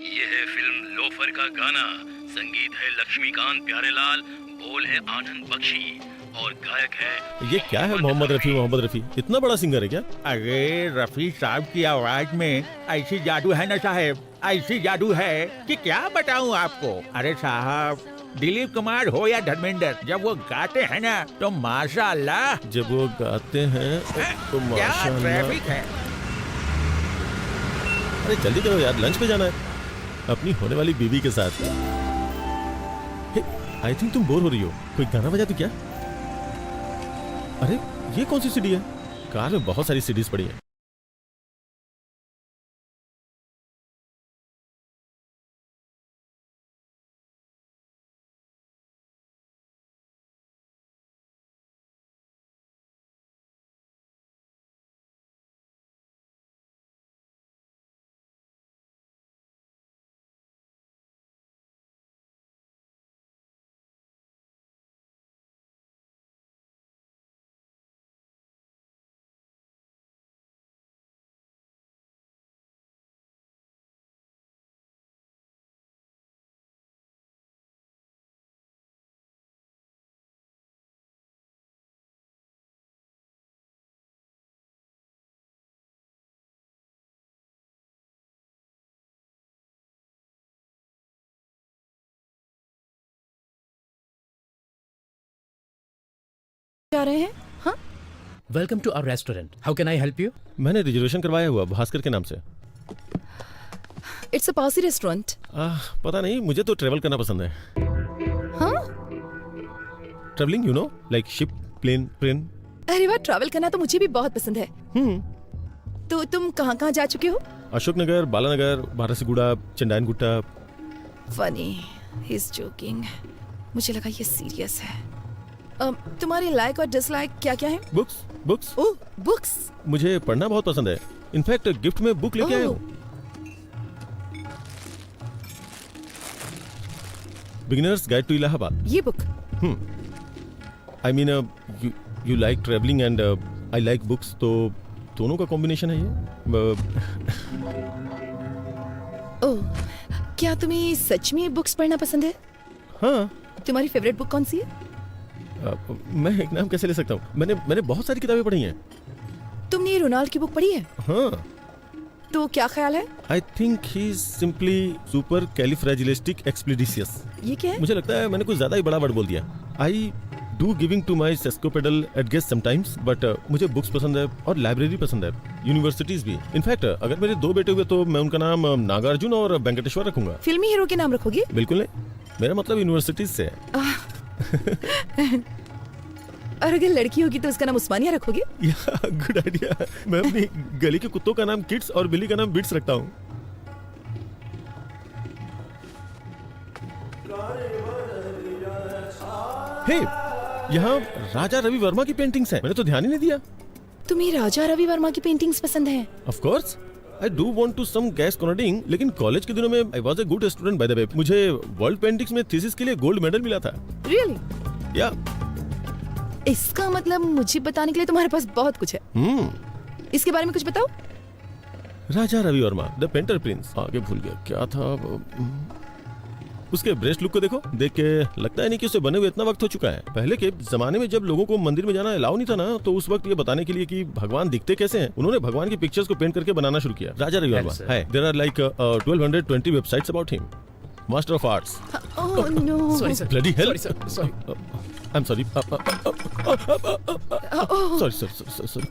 ये है फिल्म लोफर का गाना। संगीत है लक्ष्मीकांत प्यारेलाल, बोल है आनंद बख्शी और गायक है ये क्या है? मोहम्मद रफी इतना बड़ा सिंगर है क्या? अरे रफी साहब की आवाज में ऐसी जादू है ना साहब, ऐसी जादू है कि क्या बताऊं आपको। अरे साहब, दिलीप कुमार हो या धर्मेंद्र, जब वो गाते हैं ना तो माशाअल्लाह। जब वो गाते हैं तो क्या माशाअल्लाह। ट्रैफिक है। अरे जल्दी करो यार, लंच पे जाना है अपनी होने वाली बीवी के साथ। आई थिंक तुम बोर हो रही हो, कोई गाना बजा दो क्या? अरे ये कौन सी सीडी है? कार में बहुत सारी सीडीज पड़ी हैं। जा रहे हैं? हाँ? Welcome to our restaurant. How can I help you? मैंने रिजर्वेशन करवाया हुआ भास्कर के नाम से। It's a posh restaurant. पता नहीं, मुझे तो ट्रेवल करना पसंद है। हाँ? Travelling, you know, like ship, plane, train. अरे वाह, ट्रैवल करना तो मुझे भी बहुत पसंद है। तो तुम कहाँ कहाँ जा चुके हो? Ashoknagar, Balanagar, Barasiguda, Chandrayangutta. Funny, he is joking. मुझे लगा ये सीरियस है। तुम्हारी लाइक और डिसलाइक क्या क्या है? बुक्स। ओह, बुक्स। मुझे पढ़ना बहुत पसंद है। इनफैक्ट गिफ्ट में बुक लेके आया हूँ। Beginners guide to Allahabad. ये book? I mean you like travelling and I like books, तो दोनों का कॉम्बिनेशन है ये। ओह, क्या तुम्हें सच में बुक्स पढ़ना पसंद है? हाँ। तुम्हारी फेवरेट बुक कौन सी है? मैं एक नाम कैसे ले सकता हूँ? मैंने बहुत सारी किताबें पढ़ी हैं। तुमने रोनाल्ड की बुक पढ़ी है? हाँ, तो क्या ख्याल है? I think he is simply supercalifragilisticexpialidocious. ये क्या है? मुझे लगता है मैंने कुछ ज्यादा ही बड़ा वर्ड बोल दिया। I do giving to my sesquipedal at guest sometimes, but मुझे बुक्स पसंद है और लाइब्रेरी पसंद है, यूनिवर्सिटीज भी। इनफैक्ट अगर मेरे 2 बेटे हुए तो मैं उनका नाम नागार्जुन और वेंकटेश्वर रखूंगा। फिल्मी हीरो के नाम रखोगे? बिल्कुल नहीं, मेरा मतलब यूनिवर्सिटीज से है। और अगर लड़की होगी तो उसका नाम उस्मानिया रखोगे? Good idea. मैं अपनी गली के कुत्तों का नाम किड्स और बिल्ली का नाम बिट्स रखता हूँ। हे, यहाँ राजा रवि वर्मा की पेंटिंग्स हैं। मैंने तो ध्यान ही नहीं दिया। तुम्हें राजा रवि वर्मा की पेंटिंग्स पसंद हैं? Of course, I do want to some gas कोनडिंग, लेकिन कॉलेज के दिनों में I was a good student by the way. मुझे वर्ल्ड पेंटिंग्स में थीसिस के लिए गोल्ड मेडल मिला था। रियली? या इसका मतलब मुझे बताने के लिए तुम्हारे पास बहुत कुछ है। इसके बारे में कुछ बताओ। Raja Ravi Varma the painter prince, आगे भूल गया क्या था वो। उसके ब्रेस्ट लुक को देखो, देख के लगता है नहीं कि उसे बने हुए इतना वक्त हो चुका है। पहले के जमाने में जब लोगों को मंदिर में जाना अलाउ नहीं था ना, तो उस वक्त ये बताने के लिए कि भगवान दिखते कैसे हैं, उन्होंने भगवान की पिक्चर्स को पेंट करके बनाना शुरू किया। राजा रवि वर्मा है। There are like 1220 websites about him. Master of arts. Oh no, sorry sir, bloody hell. Sorry I am sorry. Sorry.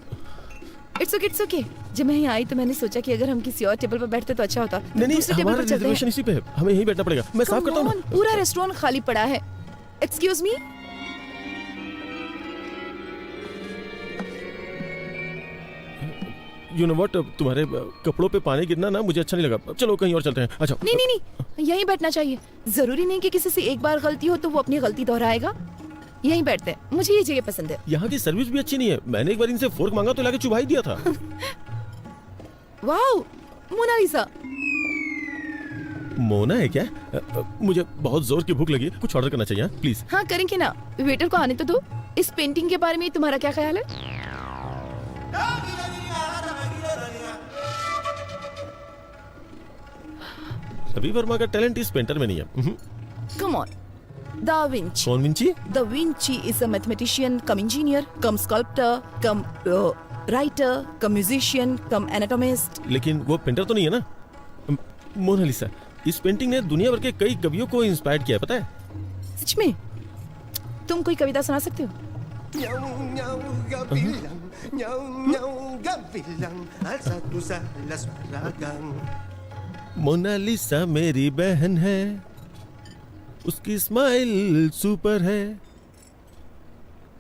It's okay. जब मैं यहाँ आई तो मैंने सोचा कि अगर हम किसी और टेबल पर बैठते तो अच्छा होता। नहीं, दूसरे टेबल हमारा पर चलते हैं। रिजर्वेशन इसी पे है, हमें यहीं बैठना पड़ेगा। मैं साफ करता हूँ ना। पूरा रेस्टोरेंट खाली पड़ा है। Excuse me. You know what, तुम्हारे कपड़ों पे पानी गिरना ना मुझे अच्छा नहीं लगा। चलो कहीं और चलते हैं। अच्छा। नहीं, यहीं बैठना चाहिए। जरूरी नहीं कि किसी से एक बार गलती हो तो वो अपनी गलती दोहराएगा। यहीं बैठते हैं, मुझे ये जगह पसंद है। यहाँ की सर्विस भी अच्छी नहीं है। मैंने एक बार इनसे फोर्क मांगा तो लाके चुभा ही दिया था। Wow, Mona Lisa. मोना है क्या? मुझे बहुत जोर की भूख लगी है, कुछ ऑर्डर करना चाहिए प्लीज। हाँ करेंगे ना, वेटर को आने तो दो। इस पेंटिंग के बारे में तुम्हारा क्या ख्याल है? रवि वर्मा का टैलेंट इस पेंटर में नहीं है। Come on. Da Vinci. कौन Vinci? Da Vinci is a mathematician, come engineer, come sculptor, come writer, come musician, come anatomist. लेकिन वो पेंटर तो नहीं है ना। मोनालिसा, इस पेंटिंग ने दुनिया भर के कई कवियों को इंस्पायर किया है, पता है? सच में? तुम कोई कविता सुना सकते हो? मोनालिसा मेरी बहन है, उसकी स्माइल सुपर है,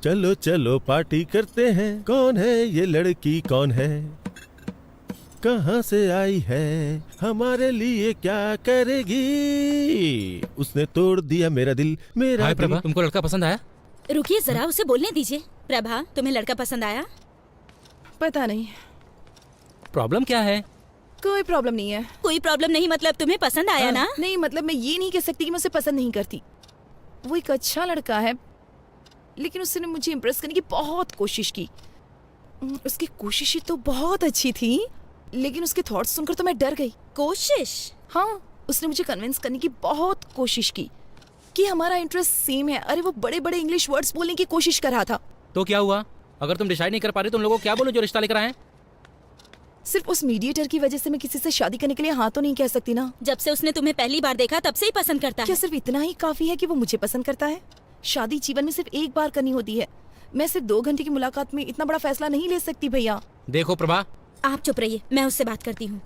चलो चलो पार्टी करते हैं। कौन है ये लड़की, कौन है, कहाँ से आई है, हमारे लिए क्या करेगी, उसने तोड़ दिया मेरा दिल, मेरा हाय दिल। प्रभा, तुमको लड़का पसंद आया? रुकिए जरा, उसे बोलने दीजिए। प्रभा, तुम्हें लड़का पसंद आया? पता नहीं। प्रॉब्लम क्या है? कोई प्रॉब्लम नहीं है। कोई प्रॉब्लम नहीं मतलब तुम्हें पसंद आया ना? नहीं मतलब मैं ये नहीं कह सकती कि मैं उसे पसंद नहीं करती। वो एक अच्छा लड़का है, लेकिन उसने मुझे इम्प्रेस करने की बहुत कोशिश की। उसकी कोशिशें तो बहुत अच्छी थी, लेकिन उसके थॉट्स सुनकर तो मैं डर गई। कोशिश? हाँ, उसने मुझे कन्विंस करने की बहुत कोशिश की कि हमारा इंटरेस्ट सेम है। अरे वो बड़े बड़े इंग्लिश वर्ड्स बोलने की कोशिश कर रहा था। तो क्या हुआ? अगर तुम डिसाइड नहीं कर पा रहे तो उन लोगों को क्या बोलो जो रिश्ता लेकर आए? सिर्फ उस मीडिएटर की वजह से मैं किसी से शादी करने के लिए हाँ तो नहीं कह सकती ना। जब से उसने तुम्हें पहली बार देखा तब से ही पसंद करता क्या है। सिर्फ इतना ही काफी है कि वो मुझे पसंद करता है? शादी जीवन में सिर्फ एक बार करनी होती है। मैं सिर्फ 2 घंटे की मुलाकात में इतना बड़ा फैसला नहीं ले सकती भैया। देखो प्रभा, आप चुप रहिए, मैं उससे बात करती हूँ।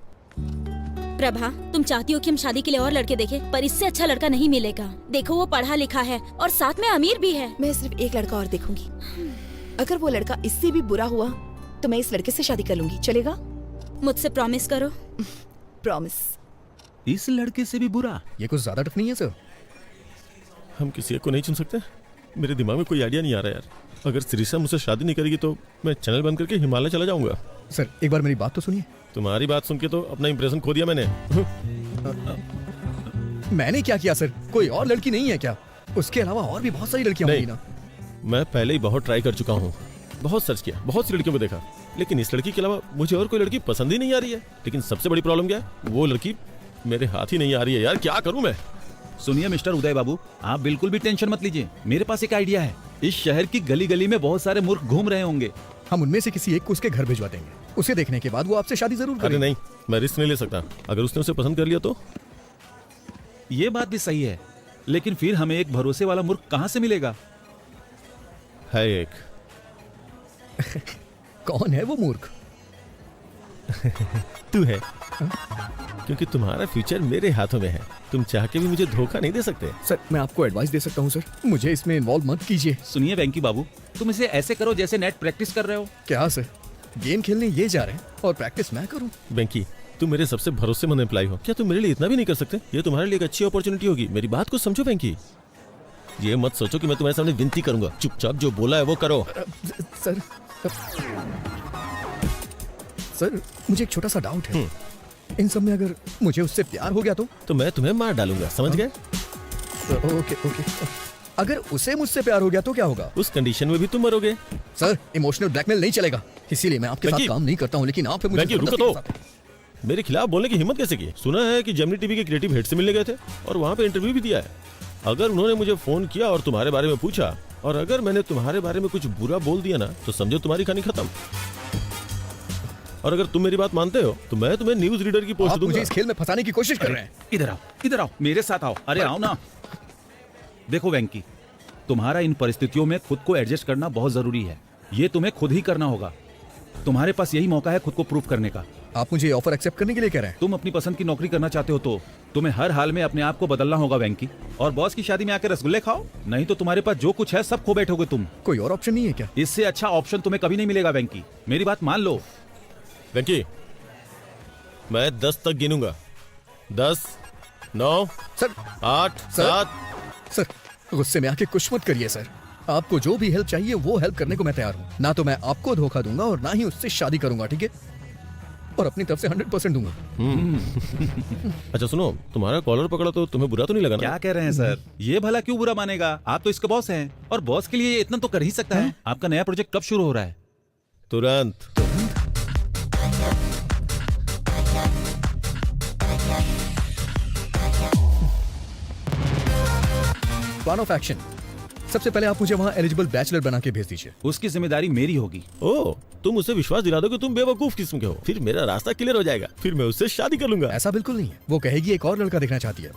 प्रभा, तुम चाहती हो कि हम शादी के लिए और लड़के देखें, पर इससे अच्छा लड़का नहीं मिलेगा। देखो वो पढ़ा लिखा है और साथ में अमीर भी है। मैं सिर्फ एक लड़का और देखूंगी। अगर वो लड़का इससे भी बुरा हुआ तो मैं इस लड़के से शादी कर लूंगी। चलेगा? मुझसे प्रॉमिस करो। प्रॉमिस। इस लड़के से भी बुरा? ये कुछ ज्यादा टफ नहीं है सर। हम किसी एक को नहीं चुन सकते? मेरे दिमाग में कोई आइडिया नहीं आ रहा यार। अगर सिरिसा मुझसे शादी नहीं करेगी तो मैं चैनल बंद करके हिमालय चला जाऊंगा। सर एक बार मेरी बात तो सुनिए। तुम्हारी बात सुन के तो अपना इंप्रेशन खो दिया मैंने। मैंने क्या किया सर? कोई और लड़की नहीं है क्या? उसके अलावा और भी बहुत सारी लड़कियां होंगी ना। मैं पहले ही बहुत ट्राई कर चुका हूँ, बहुत सर्च किया, बहुत सी लड़कियों को देखा, लेकिन इस लड़की के अलावा मुझे और कोई लड़की पसंद ही नहीं आ रही है। लेकिन सबसे बड़ी प्रॉब्लम क्या है, वो लड़की मेरे हाथ ही नहीं आ रही है यार। क्या करूं मैं? सुनिए मिस्टर उदय बाबू, आप बिल्कुल भी टेंशन मत लीजिए। मेरे पास एक आइडिया है। इस शहर की गली गली में बहुत सारे मूर्ख घूम रहे होंगे। हम उनमें से किसी एक को उसके घर भिजवा देंगे। उसे देखने के बाद वो आपसे शादी जरूर अरे करेगी। नहीं, मैं रिस्क नहीं ले सकता। अगर उसने उसे पसंद कर लिया तो? ये बात भी सही है, लेकिन फिर हमें एक भरोसे वाला मूर्ख कहाँ से मिलेगा? है एक। कौन है वो मूर्ख? तू है, क्योंकि तुम्हारा फ्यूचर मेरे हाथों में है। तुम चाह के भी मुझे धोखा नहीं दे सकते। सर मैं आपको एडवाइस दे सकता हूँ सर, मुझे इसमें इन्वॉल्व मत कीजिए। सुनिए वेंकी बाबू, तुम इसे ऐसे करो जैसे नेट प्रैक्टिस कर रहे हो। क्या सर, गेम खेलने ये जा रहे हैं और प्रैक्टिस मैं करूँ? बेंकी, तुम मेरे सबसे भरोसेमंद एम्प्लॉय हो, क्या तुम मेरे लिए इतना भी नहीं कर सकते? ये तुम्हारे लिए एक अच्छी अपॉर्चुनिटी होगी। मेरी बात को समझो बेंकी। ये मत सोचो कि मैं तुम्हारे सामने विनती करूंगा। चुपचाप जो बोला है वो करो। सर मुझे एक छोटा सा डाउट है, इन सब में अगर मुझे उससे प्यार हो गया तो मैं तुम्हें मार डालूंगा, समझ गए? Okay okay. अगर उसे मुझसे प्यार हो गया तो क्या होगा? उस कंडीशन में भी तुम मरोगे। सर इमोशनल ब्लैकमेल नहीं चलेगा, इसीलिए मैं आपके साथ काम नहीं करता हूँ, लेकिन आप मुझे रुको तो, मेरे खिलाफ बोलने की हिम्मत कैसे की? सुना है कि जेमिनी टीवी के क्रिएटिव हेड से मिलने गए थे और वहाँ पे इंटरव्यू भी दिया है। अगर उन्होंने मुझे फोन किया और तुम्हारे बारे में पूछा, और अगर मैंने तुम्हारे बारे में कुछ बुरा बोल दिया ना, तो समझो तुम्हारी कहानी खत्म। और अगर तुम मेरी बात मानते हो तो मैं तुम्हें न्यूज रीडर की पोस्ट दूंगा। मुझे इस खेल में फंसाने की कोशिश कर रहे हैं। इधर आओ, मेरे साथ आओ। अरे आओ ना। देखो वेंकी, तुम्हारा इन परिस्थितियों में खुद को एडजस्ट करना बहुत जरूरी है। ये तुम्हें खुद ही करना होगा। तुम्हारे पास यही मौका है खुद को प्रूव करने का। आप मुझे ऑफर एक्सेप्ट करने के लिए कह रहे हैं? तुम अपनी पसंद की नौकरी करना चाहते हो तो तुम्हें हर हाल में अपने आप को बदलना होगा वेंकी, और बॉस की शादी में आकर रसगुल्ले खाओ, नहीं तो तुम्हारे पास जो कुछ है सब खो बैठोगे तुम। कोई और ऑप्शन नहीं है क्या? इससे अच्छा ऑप्शन तुम्हें कभी नहीं मिलेगा वेंकी, मेरी बात मान लो। वेंकी, मैं 10 तक गिनूंगा। 10, 9, सर 8, 7। सर गुस्से में आके कुछ मत करिए सर। आपको जो भी हेल्प चाहिए वो हेल्प करने को मैं तैयार हूँ। ना तो मैं आपको धोखा दूंगा और ना ही उससे शादी करूंगा, ठीक है? और अपनी तरफ से 100% दूंगा। अच्छा सुनो, तुम्हारा कॉलर पकड़ा तो तुम्हें बुरा तो नहीं लगा ना? क्या कह रहे हैं सर? ये भला क्यों बुरा मानेगा? आप तो इसके बॉस हैं, और बॉस के लिए ये इतना तो कर ही सकता है। आपका नया प्रोजेक्ट कब शुरू हो रहा है? तुरंत। प्लान ऑफ एक्शन, सबसे पहले आप मुझे वहाँ एलिजिबल बैचलर बना के भेज दीजिए। उसकी जिम्मेदारी मेरी होगी। ओह, तुम उसे विश्वास दिला दो कि तुम बेवकूफ किस्म के हो, फिर मेरा रास्ता क्लियर हो जाएगा, फिर मैं उससे शादी कर लूंगा। ऐसा बिल्कुल नहीं है, वो कहेगी एक और लड़का देखना चाहती है,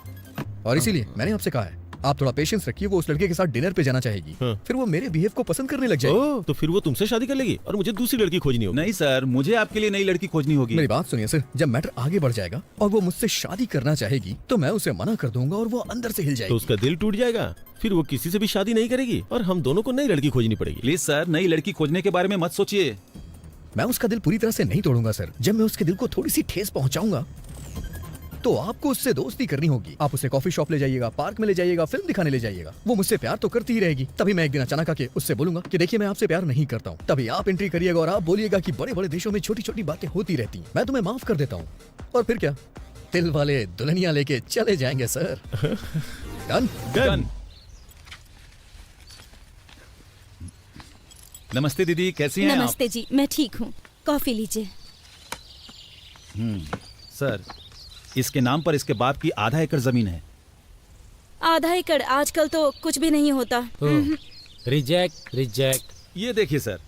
और इसीलिए मैंने आपसे कहा है आप थोड़ा पेशेंस रखिए। वो उस लड़के के साथ डिनर पे जाना चाहेगी, फिर वो मेरे बिहेव को पसंद करने लग जाएगी। ओह, तो फिर वो तुमसे शादी कर लेगी और मुझे दूसरी लड़की खोजनी होगी। नहीं सर, मुझे आपके लिए नई लड़की खोजनी होगी। मेरी बात सुनिए सर, जब मैटर आगे बढ़ जाएगा और वो मुझसे शादी करना चाहेगी तो मैं उसे मना कर दूंगा और वो अंदर से हिल जाएगी। तो उसका दिल टूट जाएगा, फिर वो किसी से भी शादी नहीं करेगी और हम दोनों को नई लड़की खोजनी पड़ेगी। प्लीज सर, नई लड़की खोजने के बारे में मत सोचिए। मैं उसका दिल पूरी तरह से नहीं तोड़ूंगा सर। जब मैं उसके दिल को थोड़ी सी ठेस पहुंचाऊंगा तो आपको उससे दोस्ती करनी होगी। आप उसे कॉफी शॉप ले जाइएगा, पार्क में ले जाइएगा, फिल्म दिखाने ले जाइएगा। वो मुझसे प्यार तो करती ही रहेगी। तभी मैं एक दिन अचानक आके उससे बोलूंगा कि देखिए मैं आपसे प्यार नहीं करता हूँ। तभी आप एंट्री करिएगा और आप बोलिएगा कि बड़े बड़े देशों में छोटी छोटी बातें होती रहती हैं, मैं तुम्हें माफ कर देता हूँ। और फिर क्या, दिल वाले दुल्हनिया लेके चले जाएंगे सर। Done done. नमस्ते दीदी, कैसी हैं आप? नमस्ते जी, मैं ठीक हूँ। कॉफी लीजिए। सर, इसके नाम पर इसके बाप की आधा एकड़ जमीन है। आधा एकड़ आजकल तो कुछ भी नहीं होता। Reject reject. ये देखिए सर,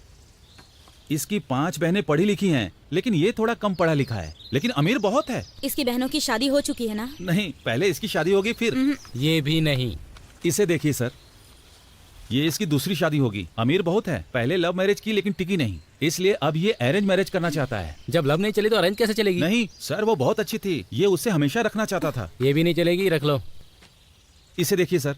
इसकी 5 बहनें पढ़ी लिखी हैं, लेकिन ये थोड़ा कम पढ़ा लिखा है, लेकिन अमीर बहुत है। इसकी बहनों की शादी हो चुकी है ना? नहीं, पहले इसकी शादी होगी फिर। ये भी नहीं। इसे देखिए सर, ये इसकी दूसरी शादी होगी। अमीर बहुत है, पहले लव मैरिज की लेकिन टिकी नहीं, इसलिए अब ये अरेंज मैरिज करना चाहता है। जब लव नहीं चली तो अरेंज कैसे चलेगी? नहीं सर, वो बहुत अच्छी थी, ये उससे हमेशा रखना चाहता था। ये भी नहीं चलेगी, रख लो। इसे देखिए सर,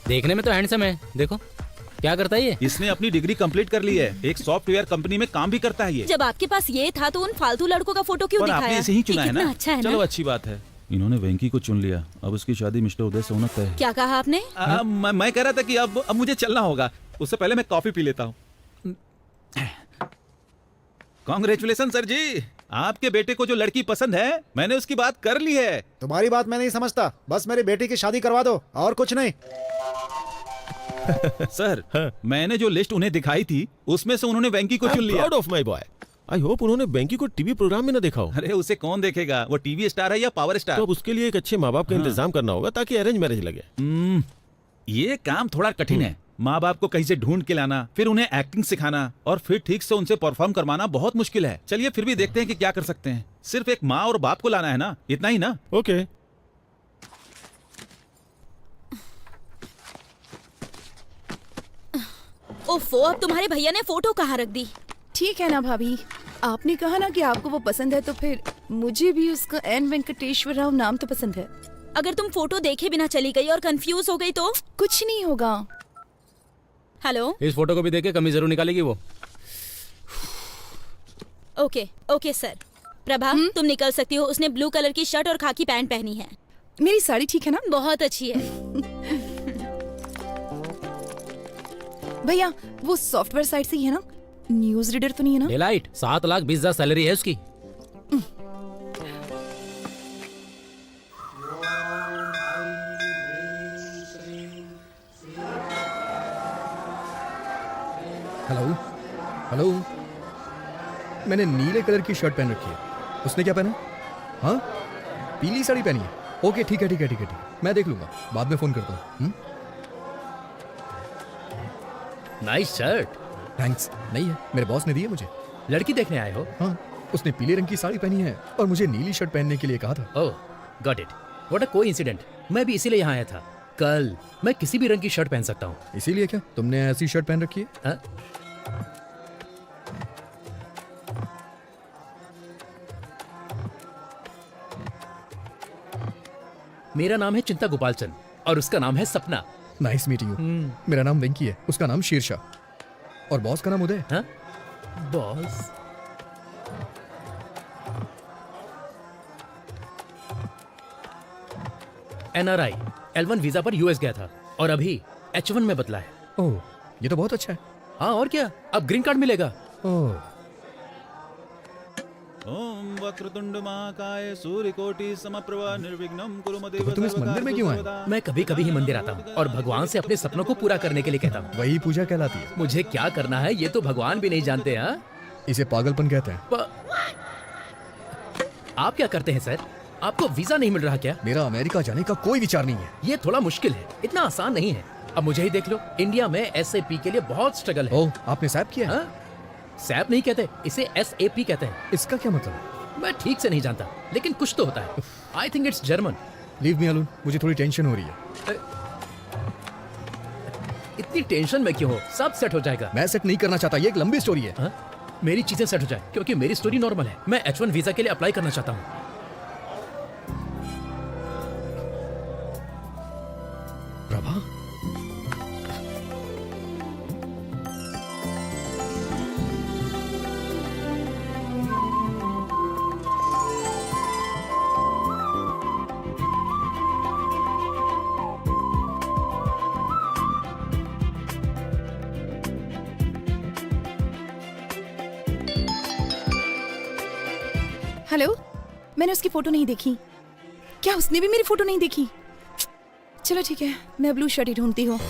देखने में तो हैंडसम है। देखो क्या करता है ये। इसने अपनी डिग्री कंप्लीट कर ली है, एक सॉफ्टवेयर कंपनी में काम भी करता है ये। जब आपके पास ये था तो उन फालतू लड़कों का फोटो क्यों पर दिखाया? आपने इसे ही चुना है ना? अच्छा है चलो ना? अच्छी बात है। इन्होंने वेंकी को चुन लिया, अब उसकी शादी मिस्टर उदय से होना तय है। क्या कहा आपने? मैं कह रहा था कि अब मुझे चलना होगा, उससे पहले मैं कॉफी पी लेता हूँ। कांग्रेचुलेशन सर जी, आपके बेटे को जो लड़की पसंद है मैंने उसकी बात कर ली है। तुम्हारी बात मैं नहीं समझता, बस मेरी बेटी की शादी करवा दो और कुछ नहीं। सर, मैंने जो लिस्ट उन्हें दिखाई थी उसमें से उन्होंने वेंकी को चुन लिया। Proud of my boy. I hope उन्होंने वेंकी को टीवी प्रोग्राम में न देखा हो। अरे उसे कौन देखेगा, वो टीवी स्टार है या पावर स्टार। तो अब उसके लिए एक अच्छे माँ बाप का इंतजाम करना होगा ताकि अरेंज मैरिज लगे। ये काम थोड़ा कठिन है, माँ बाप को कहीं से ढूंढ के लाना, फिर उन्हें एक्टिंग सिखाना और फिर ठीक से उनसे परफॉर्म करवाना बहुत मुश्किल है। चलिए फिर भी देखते हैं कि क्या कर सकते हैं। सिर्फ एक माँ और बाप को लाना है ना, इतना ही ना। ओके। ओफो, अब तुम्हारे भैया ने फोटो कहाँ रख दी? ठीक है ना भाभी, आपने कहा ना कि आपको वो पसंद है, तो फिर मुझे भी उसका एन वेंकटेश्वर राव नाम तो पसंद है। अगर तुम फोटो देखे बिना चली गई और कंफ्यूज हो गई तो? कुछ नहीं होगा। हेलो, इस फोटो को भी देखे, कमी जरूर निकालेगी वो। Okay okay sir. प्रभा, तुम निकल सकती हो। उसने ब्लू कलर की शर्ट और खाकी पैंट पहनी है। मेरी साड़ी ठीक है ना? बहुत अच्छी है। भैया वो सॉफ्टवेयर साइट से ही है ना? न्यूज रीडर तो नहीं है ना? डेलाइट, 7,20,000 सैलरी है उसकी। हेलो हेलो, मैंने नीले कलर की शर्ट पहन रखी है, उसने क्या पहना? हाँ, पीली साड़ी पहनी है। ओके ठीक है ठीक है ठीक है ठीक है, मैं देख लूंगा, बाद में फोन करता हूँ। Nice shirt. थैंक्स। नहीं है, मेरे बॉस ने दी है मुझे। लड़की देखने आए हो? हाँ, उसने पीले रंग की साड़ी पहनी है और मुझे नीली शर्ट पहनने के लिए कहा था। Oh, got it. What a coincident. मैं भी इसीलिए यहाँ आया था। कल मैं किसी भी रंग की शर्ट पहन सकता हूँ। इसीलिए क्या तुमने ऐसी शर्ट पहन रखी है? हाँ? मेरा नाम है चिंता गोपालचंद और उसका नाम है सपना। Nice meeting you. मेरा नाम वेंकी है, उसका नाम शीर्षा और बॉस का नाम उदय। हाँ? बॉस? NRI L1 वीजा पर यूएस गया था और अभी H1 में बदला है। ओह, ये तो बहुत अच्छा है। हाँ और क्या, अब ग्रीन कार्ड मिलेगा। ओह, ओम वक्रतुंड महाकाय सूर्यकोटि समप्रभा निर्विघ्नं कुरु मदेव तो तुम इस मंदिर में क्यों आए? मैं कभी कभी ही मंदिर आता हूँ और भगवान से अपने सपनों को पूरा करने के लिए कहता हूँ। वही पूजा कहलाती है। मुझे क्या करना है ये तो भगवान भी नहीं जानते। हाँ, इसे पागलपन कहते हैं। आप क्या करते हैं सर? आपको वीजा नहीं मिल रहा क्या? मेरा अमेरिका जाने का कोई विचार नहीं है। ये थोड़ा मुश्किल है, इतना आसान नहीं है। अब मुझे ही देख लो, इंडिया में SAP के लिए बहुत स्ट्रगल है। ओह, आपने सैप किया है? सैप नहीं कहते, इसे SAP कहते हैं। इसका क्या मतलब है? मैं ठीक से नहीं जानता, लेकिन कुछ तो होता है। I think it's German. Leave me alone, मुझे थोड़ी टेंशन हो रही है। इतनी टेंशन में क्यों हो? सब सेट हो जाएगा। मैं सेट नहीं करना चाहता, ये एक लंबी स्टोरी है। हा? मेरी चीजें सेट हो जाए, क्योंकि मेरी स्टोरी नॉर्मल है। मैं H1 वीजा के लिए अप्लाई करना चाहता हूँ। प्रभा, हेलो, मैंने उसकी फोटो नहीं देखी। क्या उसने भी मेरी फोटो नहीं देखी? चलो ठीक है, मैं ब्लू शर्ट ही ढूंढती हूँ।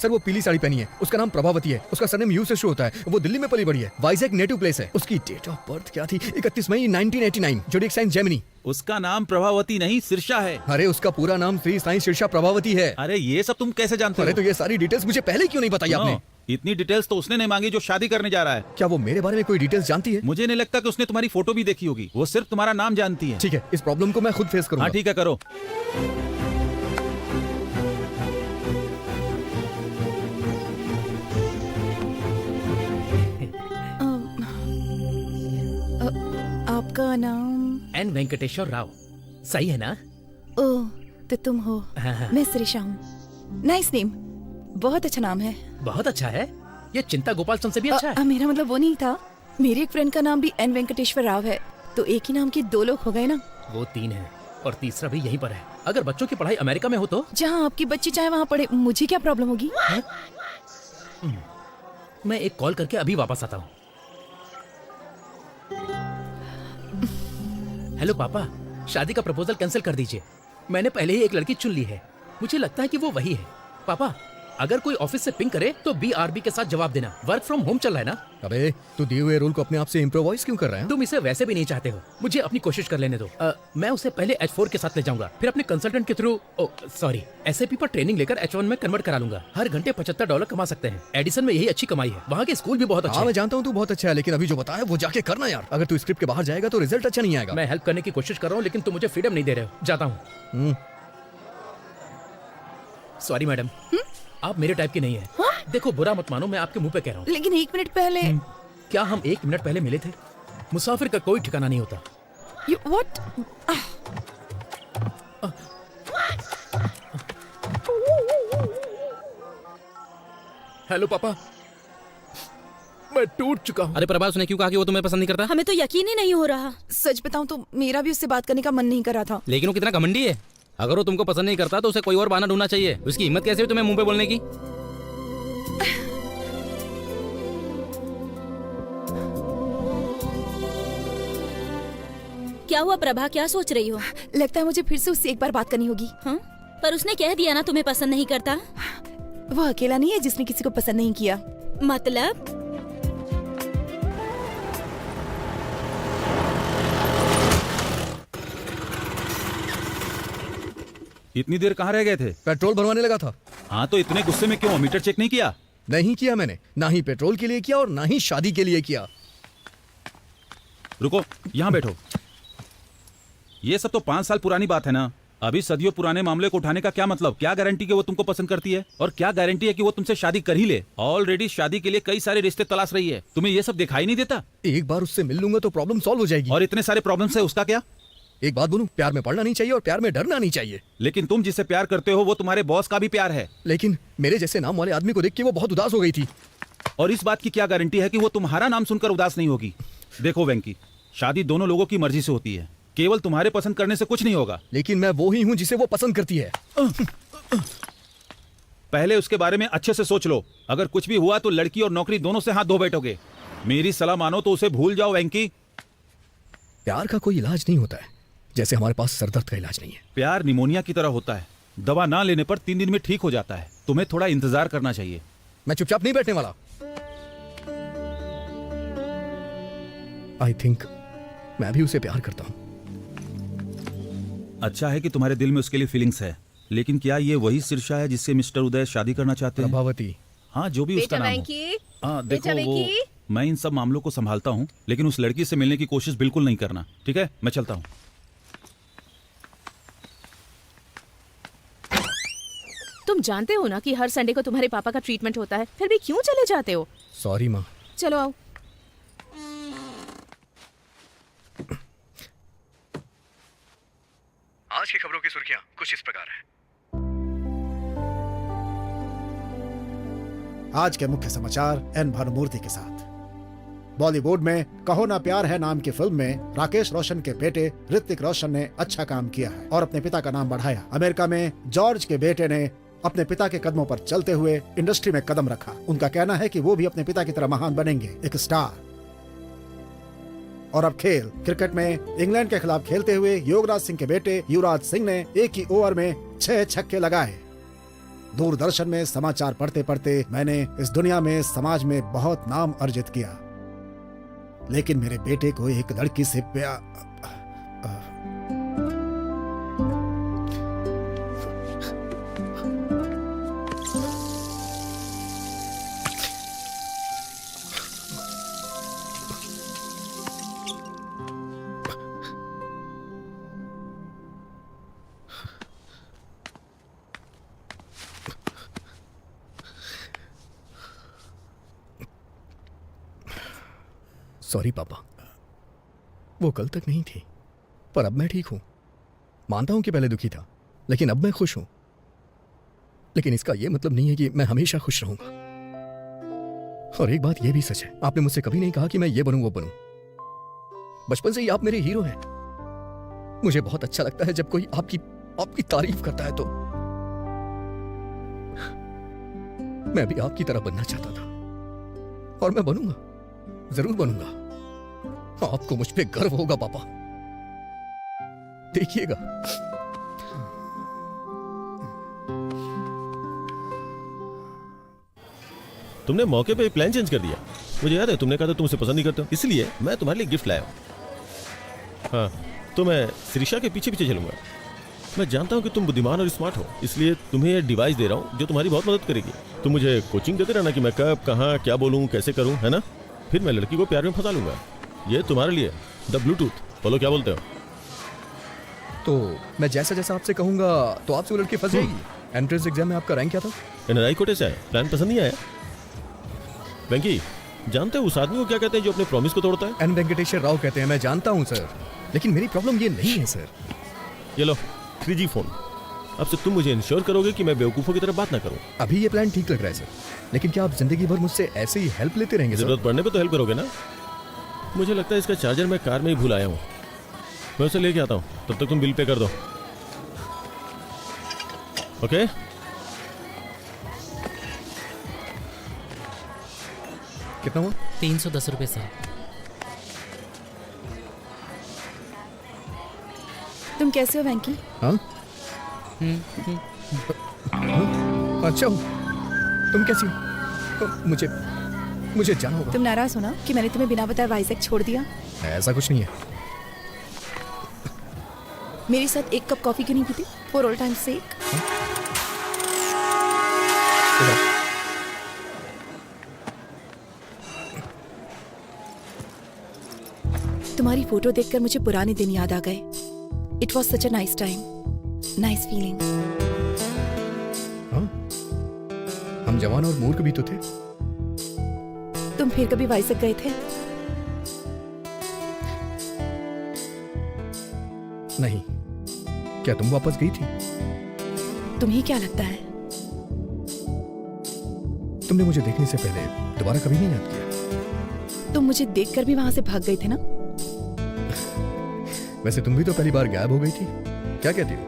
सर वो पीली साड़ी पहनी है, उसका नाम प्रभावती है, उसका सरनेम यू से शुरू होता है, वो दिल्ली में पली बड़ी है, वाइजैक नेटिव प्लेस है। उसकी डेट ऑफ बर्थ क्या थी? 31 मई 1989, जोडिक साइन जेमिनी। उसका नाम प्रभावती नहीं सिरसा है। अरे उसका पूरा नाम श्री साईं शीर्षा प्रभावती है। अरे ये सब तुम कैसे जानते हो? अरे तो ये सारी डिटेल्स मुझे पहले क्यों नहीं बताई आपने? इतनी डिटेल्स तो उसने नहीं मांगी जो शादी करने जा रहा है। क्या वो मेरे बारे में कोई डिटेल्स जानती है? मुझे नहीं लगता कि उसने तुम्हारी फोटो भी देखी होगी, वो सिर्फ तुम्हारा नाम जानती है। ठीक है, इस प्रॉब्लम को मैं खुद फेस करूंगा। हाँ ठीक है, करो। आपका नाम? N वेंकटेश्वर राव। सही है ना? ओह, तो तुम हो। हाँ। मैं श्रीषा हूँ। नाइस नेम, बहुत अच्छा नाम है। बहुत अच्छा है, ये चिंता गोपालचंद से भी अच्छा है। मेरा मतलब वो नहीं था, मेरे एक फ्रेंड का नाम भी N वेंकटेश्वर राव है, तो एक ही नाम के दो लोग हो गए ना। वो 3 है। और तीसरा भी यहीं पर है। अगर बच्चों की पढ़ाई अमेरिका में हो तो जहाँ आपकी बच्ची चाहे वहाँ पढ़े, मुझे क्या प्रॉब्लम होगी? मैं एक कॉल करके अभी वापस आता हूँ। हेलो पापा, शादी का प्रपोजल कैंसिल कर दीजिए। मैंने पहले ही एक लड़की चुन ली है, मुझे लगता है कि वो वही है। पापा, अगर कोई ऑफिस से पिंग करे तो BRB के साथ जवाब देना। वर्क फ्रॉम होम चल रहा है ना। अबे तू दिए हुए रूल को अपने आप से इम्प्रोवाइज क्यों कर रहा है? तुम इसे वैसे भी नहीं चाहते हो, मुझे अपनी कोशिश कर लेने दो। मैं उसे पहले H4 के साथ ले जाऊंगा, फिर अपने कंसल्टेंट के थ्रू सॉरी SAP पर ट्रेनिंग लेकर H1 में कन्वर्ट करा लूंगा। हर घंटे $75 कमा सकते हैं। एडिसन में यही अच्छी कमाई है, वहाँ के स्कूल भी बहुत अच्छे हैं। मैं जानता हूँ तू बहुत अच्छा है, लेकिन अभी जो बताया वो जाके करना यार। अगर तू स्क्रिप्ट के बाहर जाएगा तो रिजल्ट अच्छा नहीं आएगा। मैं हेल्प करने की कोशिश कर रहा हूँ, लेकिन तुम मुझे फ्रीडम नहीं दे रहे हो। जाता हूँ। सॉरी मैडम, आप मेरे टाइप की नहीं है। हाँ? देखो बुरा मत मानो, मैं आपके मुंह पे कह रहा हूँ। लेकिन 1 मिनट पहले क्या हम 1 मिनट पहले मिले थे? मुसाफिर का कोई ठिकाना नहीं होता। व्हाट? हेलो पापा, मैं टूट चुका हूँ। अरे प्रभा, उसने क्यों कहा कि वो तुम्हें पसंद नहीं करता? हमें तो यकीन ही नहीं हो रहा। सच बताऊं तो मेरा भी उससे बात करने का मन नहीं कर रहा था। लेकिन वो कितना घमंडी है। अगर वो तुमको पसंद नहीं करता तो उसे कोई और बहाना ढूंढना चाहिए। उसकी हिम्मत कैसे हुई तुम्हें मुंह पे बोलने की? क्या हुआ प्रभा, क्या सोच रही हो? लगता है मुझे फिर से उससे एक बार बात करनी होगी। हाँ? पर उसने कह दिया ना तुम्हें पसंद नहीं करता। वो अकेला नहीं है जिसने किसी को पसंद नहीं किया। मतलब? इतनी देर कहाँ रह गए थे? पेट्रोल भरवाने लगा था। हाँ तो इतने गुस्से में क्यों? मीटर चेक नहीं किया? नहीं किया मैंने, ना ही पेट्रोल के लिए किया और ना ही शादी के लिए किया। रुको, यहाँ बैठो। ये सब तो 5 साल पुरानी बात है ना। अभी सदियों पुराने मामले को उठाने का क्या मतलब? क्या गारंटी कि वो तुमको पसंद करती है? और क्या गारंटी है कि वो तुमसे शादी कर ही ले? ऑलरेडी शादी के लिए कई सारे रिश्ते तलाश रही है। तुम्हें ये सब दिखाई नहीं देता? एक बार उससे मिल लूंगा तो प्रॉब्लम सॉल्व हो जाएगी। और इतने सारे प्रॉब्लम्स है, उसका क्या? एक बात बोलूं, प्यार में पड़ना नहीं चाहिए और प्यार में डरना नहीं चाहिए। लेकिन तुम जिससे प्यार करते हो वो तुम्हारे बॉस का भी प्यार है। लेकिन मेरे जैसे नाम वाले आदमी को देख के वो बहुत उदास हो गई थी। और इस बात की क्या गारंटी है कि वो तुम्हारा नाम सुनकर उदास नहीं होगी? देखो वेंकी, शादी दोनों लोगों की मर्जी से होती है, केवल तुम्हारे पसंद करने से कुछ नहीं होगा। लेकिन मैं वो ही हूँ जिसे वो पसंद करती है। पहले उसके बारे में अच्छे से सोच लो। अगर कुछ भी हुआ तो लड़की और नौकरी दोनों से हाथ धो बैठोगे। मेरी सलाह मानो तो उसे भूल जाओ वेंकी। प्यार का कोई इलाज नहीं होता है, जैसे हमारे पास सरदर्द का इलाज नहीं है। प्यार निमोनिया की तरह होता है, दवा ना लेने पर 3 दिन में ठीक हो जाता है। तुम्हें थोड़ा इंतजार करना चाहिए। मैं चुपचाप नहीं बैठने वाला। आई थिंक मैं भी उसे प्यार करता हूँ। अच्छा है कि तुम्हारे दिल में उसके लिए फीलिंग्स है, लेकिन क्या ये वही शीर्षा है जिससे मिस्टर उदय शादी करना चाहते हैं? प्रभावती। हाँ, जो भी उसका नाम हो। हाँ देखो, वो मैं इन सब मामलों को संभालता हूँ, लेकिन उस लड़की से मिलने की कोशिश बिल्कुल नहीं करना, ठीक है? मैं चलता हूँ। तुम जानते हो ना कि हर संडे को तुम्हारे पापा का ट्रीटमेंट होता है, फिर भी क्यों चले जाते हो? सॉरी माँ। चलो आओ। आज की खबरों की सुर्खियां कुछ इस प्रकार हैं। आज के मुख्य समाचार एन भानुमूर्ति के साथ। बॉलीवुड में कहो ना प्यार है नाम की फिल्म में राकेश रोशन के बेटे ऋतिक रोशन ने अच्छा काम किया है और अपने पिता का नाम बढ़ाया। अमेरिका में जॉर्ज के बेटे ने अपने पिता के कदमों पर चलते हुए इंडस्ट्री में कदम रखा। उनका कहना है कि वो भी अपने पिता की तरह महान बनेंगे, एक स्टार। और अब खेल। क्रिकेट में इंग्लैंड के खिलाफ खेलते हुए योगराज सिंह के बेटे युवराज सिंह ने एक ही ओवर में 6 छक्के लगाए। दूरदर्शन में समाचार पढ़ते पढ़ते मैंने इस दुनिया में, समाज में बहुत नाम अर्जित किया, लेकिन मेरे बेटे को एक लड़की से प्यार। सॉरी पापा, वो कल तक नहीं थी, पर अब मैं ठीक हूं। मानता हूं कि पहले दुखी था, लेकिन अब मैं खुश हूं। लेकिन इसका यह मतलब नहीं है कि मैं हमेशा खुश रहूंगा। और एक बात यह भी सच है, आपने मुझसे कभी नहीं कहा कि मैं ये बनूं वो बनूं। बचपन से ही आप मेरे हीरो हैं। मुझे बहुत अच्छा लगता है जब कोई आपकी तारीफ करता है तो मैं भी आपकी तरह बनना चाहता था और मैं बनूंगा, जरूर बनूंगा। आपको मुझ पे गर्व होगा पापा, देखिएगा। तुमने मौके पे प्लान चेंज कर दिया। मुझे याद है तुमने कहा था तुम उसे पसंद नहीं करते हो, इसलिए मैं तुम्हारे लिए गिफ्ट लाया हूं। हाँ, तो मैं श्रीषा के पीछे पीछे चलूंगा। मैं जानता हूं कि तुम बुद्धिमान और स्मार्ट हो, इसलिए तुम्हें यह डिवाइस दे रहा हूं जो तुम्हारी बहुत मदद करेगी। तुम मुझे कोचिंग देते रहना कि मैं कब, कहाँ, क्या बोलूं, कैसे करूं, है ना? फिर मैं लड़की को प्यार में फंसा लूंगा। ये तुम्हारे लिए द ब्लूटूथ। बोलो क्या बोलते हो? तो मैं जैसा जैसा आपसे कहूंगा तो आपसे वो लड़की फंस जाएगी। एंट्रेंस एग्जाम में आपका रैंक क्या था? एनआरआई कोटे से आया। प्लान पसंद नहीं आया? वेंकी, जानते हो उस आदमी को क्या कहते हैं जो अपने प्रॉमिस को तोड़ता है? एन वेंकटेश्वर राव कहते हैं। मैं जानता हूं सर, लेकिन मेरी प्रॉब्लम ये नहीं है सर। ये लो 3G फोन। अब से तुम मुझे इंश्योर करोगे कि मैं बेवकूफों की तरह बात ना करूं। अभी ये प्लान ठीक लग रहा है सर, लेकिन क्या आप जिंदगी भर मुझसे ऐसे ही हेल्प लेते रहेंगे सर? जरूरत पड़ने पे तो हेल्प करोगे ना? मुझे लगता है इसका चार्जर मैं कार में ही भूल आया हूँ। मैं उसे लेके आता हूँ, तब तक तुम बिल पे कर दो। ओके? कितना हुआ? 310 रुपए सर। तुम कैसे हो वेंकी? हाँ? अच्छा हो, तुम कैसी हो? मुझे जाना होगा। तुम नाराज हो ना कि मैंने तुम्हें बिना बताए वाइजैक छोड़ दिया? ऐसा कुछ नहीं है। मेरे साथ एक कप कॉफी क्यों नहीं पीती? फॉर ऑल टाइम सेक। तुम्हारी फोटो देखकर मुझे पुराने दिन याद आ गए। It was such a nice time, nice feeling. हम जवान और मूर्ख भी तो थे। तुम फिर कभी वाइजैक गए थे? नहीं। क्या तुम वापस गई थी? तुम्हें क्या लगता है? तुमने मुझे देखने से पहले दोबारा कभी नहीं याद किया? तुम मुझे देखकर भी वहां से भाग गए थे ना? वैसे तुम भी तो पहली बार गायब हो गई थी। क्या कहती हो?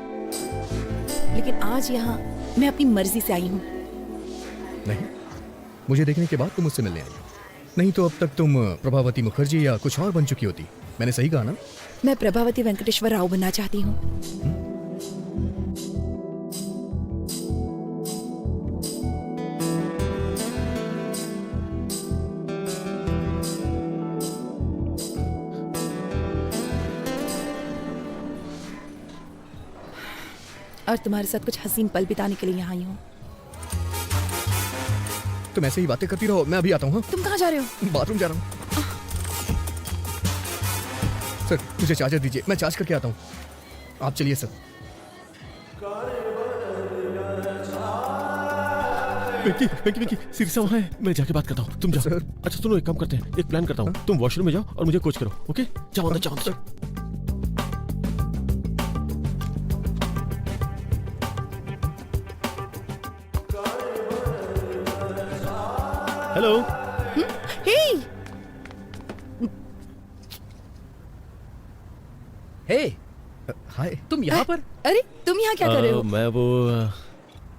लेकिन आज यहाँ मैं अपनी मर्जी से आई हूँ। नहीं, मुझे देखने के बाद तुम मुझसे मिलने आई हो। नहीं तो अब तक तुम प्रभावती मुखर्जी या कुछ और बन चुकी होती। मैंने सही कहा ना? मैं प्रभावती वेंकटेश्वर राव बनना चाहती हूँ। और तुम्हारे साथ कुछ हसीन पल बिताने के लिए यहाँ आई हूँ। तुम ऐसे ही बातें करती रहो, मैं अभी आता हूँ। तुम कहाँ जा रहे हो? बाथरूम जा रहा हूँ। सर मुझे चार्जर दीजिए, मैं चार्ज करके आता हूँ। आप चलिए सर। विकी, सिरसा वहाँ है। मैं जाके बात करता हूँ, तुम जाओ। अच्छा सुनो, एक काम करते हैं, एक प्लान करता हूँ। तुम वॉशरूम में जाओ और मुझे कोच करो, ओके? जाओ अंदर, जाओ अंदर। हेलो। हे, हाय। तुम यहाँ पर? अरे तुम यहाँ क्या कर रहे हो? मैं वो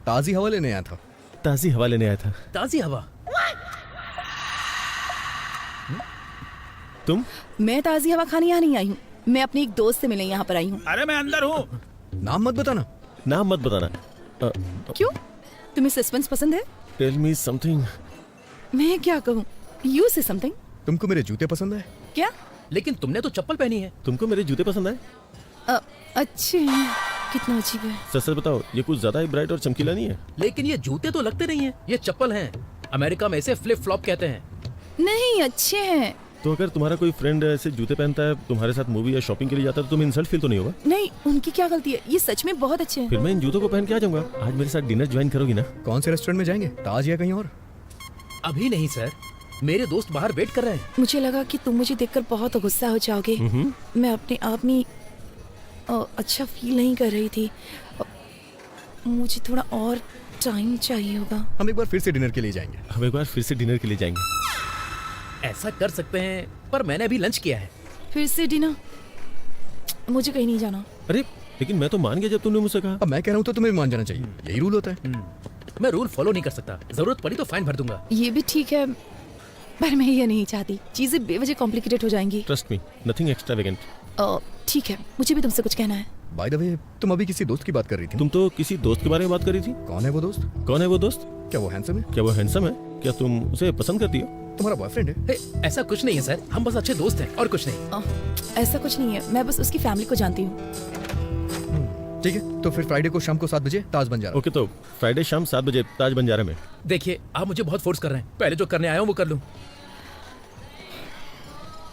ताजी हवा लेने आया था। ताजी हवा लेने आया था। ताजी हवा? तुम? मैं ताजी हवा खाने यहाँ नहीं आई हूँ। मैं अपनी एक दोस्त से मिलने यहाँ पर आई हूँ। अरे मैं अंदर हूँ। नाम मत बताना। नाम मत बताना। क्यों? तुम्हें सस्पेंस पसंद है? Tell me something. मैं क्या कहूँ? यू से समथिंग। तुमको मेरे जूते पसंद है? क्या? लेकिन तुमने तो चप्पल पहनी है। तुमको मेरे जूते पसंद है? अच्छे हैं। कितना अजीब है। सच सच बताओ, ये कुछ ज्यादा ही ब्राइट और चमकीला नहीं है? लेकिन ये जूते तो लगते नहीं है, ये चप्पल हैं। अमेरिका में इसे फ्लिप फ्लॉप कहते हैं। नहीं, अच्छे हैं। तो अगर तुम्हारा कोई फ्रेंड ऐसे जूते पहनता है, तुम्हारे साथ मूवी या शॉपिंग के लिए जाता है, तो तुम्हें इंसल्ट फील तो नहीं होगा? नहीं, उनकी क्या गलती है? ये सच में बहुत अच्छे हैं। फिर मैं इन जूतों को पहन के आ जाऊंगा। आज मेरे साथ डिनर ज्वाइन करोगी ना? कौन से रेस्टोरेंट में जाएंगे, ताज या कहीं और? अभी नहीं सर, मेरे दोस्त बाहर वेट कर रहे हैं। मुझे लगा कि तुम मुझे देखकर बहुत गुस्सा हो जाओगे। मैं अपने आप में अच्छा फील नहीं कर रही थी। मुझे थोड़ा और टाइम चाहिए होगा। हम एक बार फिर से डिनर के लिए जाएंगे। हम एक बार फिर से डिनर के लिए जाएंगे। ऐसा कर सकते हैं, पर मैंने अभी लंच किया है। फिर से डिनर? मुझे कहीं नहीं जाना। अरे लेकिन मैं तो मान गया जब तुमने मुझसे कहा। अब मैं कह रहा हूँ तो तुम्हें भी मान जाना चाहिए, यही रूल होता है। मैं रूल फॉलो नहीं कर सकता, जरूरत पड़ी तो फाइन भर दूंगा। ये भी ठीक है, पर मैं ये नहीं चाहती, चीजें बेवजह कॉम्प्लिकेटेड हो जाएंगी। Trust me, nothing extravagant. ठीक है, मुझे भी तुमसे कुछ कहना है। बाय द वे, तुम अभी किसी दोस्त की बात कर रही थी। तुम तो किसी दोस्त के बारे में बात कर रही थी। कौन है वो दोस्त? कौन है वो दोस्त? क्या वो हैंडसम है? क्या वो हैंडसम है? क्या तुम उसे पसंद करती हो? तुम्हारा बॉयफ्रेंड है? ऐसा कुछ नहीं है सर, हम बस अच्छे दोस्त हैं और कुछ नहीं। ऐसा कुछ नहीं है, मैं बस उसकी फैमिली को जानती हूँ। ठीक है, तो फिर फ्राइडे को शाम को 7 बजे ताज बंजारा। ओके, तो फ्राइडे शाम 7 बजे ताज बंजारा में। देखिए, आप मुझे बहुत फोर्स कर रहे हैं, पहले जो करने आया हूँ वो कर लूँ।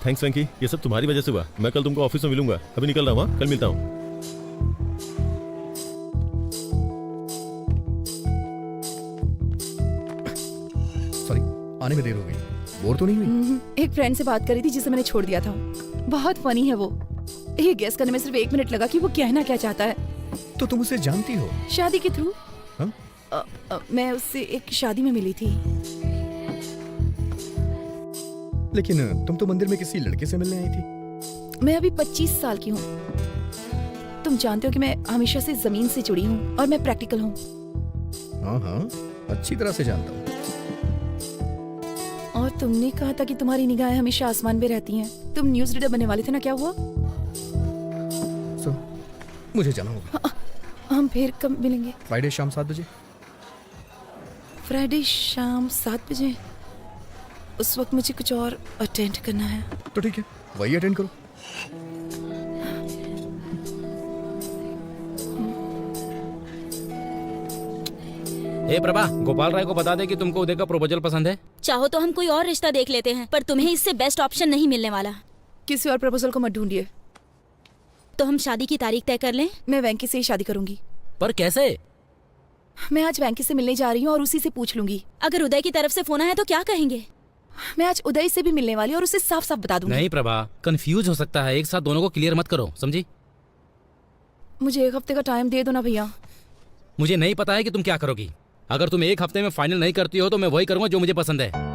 थैंक्स वेंकी, ये सब तुम्हारी वजह से हुआ। मैं कल तुमको ऑफिस में मिलूंगा, अभी निकल रहा हूँ, कल मिलता हूँ। सॉरी, आने में देर हो गई। बोर तो नहीं हुई? एक फ्रेंड से बात करी थी जिसे मैंने छोड़ दिया था, बहुत फनी है वो। ये गेस करने में सिर्फ 1 मिनट लगा कि वो कहना क्या चाहता है। तो तुम उसे जानती हो? शादी के थ्रू। हाँ? मैं उससे एक शादी में मिली थी। लेकिन तुम तो मंदिर में किसी लड़के से मिलने आई थी। मैं अभी 25 साल की हूँ। तुम जानते हो कि मैं हमेशा से जमीन से जुड़ी हूँ और मैं प्रैक्टिकल हूँ। हाँ हाँ, अच्छी तरह से जानता हूँ। और तुमने कहा था कि तुम्हारी निगाहें हमेशा आसमान में रहती हैं। तुम न्यूज़ रीडर बनने वाले थे ना, क्या हुआ? मुझे जाना होगा। हम फिर कब मिलेंगे? फ्राइडे शाम 7 बजे। फ्राइडे शाम 7 बजे? उस वक्त मुझे कुछ और अटेंड करना है। तो ठीक है, वही अटेंड करो। ए प्रभा, गोपाल राय को बता दे कि तुमको उदय का प्रपोजल पसंद है। चाहो तो हम कोई और रिश्ता देख लेते हैं, पर तुम्हें इससे बेस्ट ऑप्शन नहीं मिलने वाला। किसी और प्रपोजल को मत ढूंढिए। तो हम शादी की तारीख तय कर लें? मैं वेंकी से ही शादी करूंगी। पर कैसे? मैं आज वेंकी से मिलने जा रही हूँ और उसी से पूछ लूंगी। अगर उदय की तरफ से फोन आया तो क्या कहेंगे? मैं आज उदय से भी मिलने वाली और उसे साफ साफ बता दूंगी। नहीं प्रभा, कंफ्यूज हो सकता है, एक साथ दोनों को क्लियर मत करो, समझी? मुझे 1 हफ्ते का टाइम दे दो ना भैया। मुझे नहीं पता है कि तुम क्या करोगी। अगर तुम 1 हफ्ते में फाइनल नहीं करती हो तो मैं वही करूंगा जो मुझे पसंद है।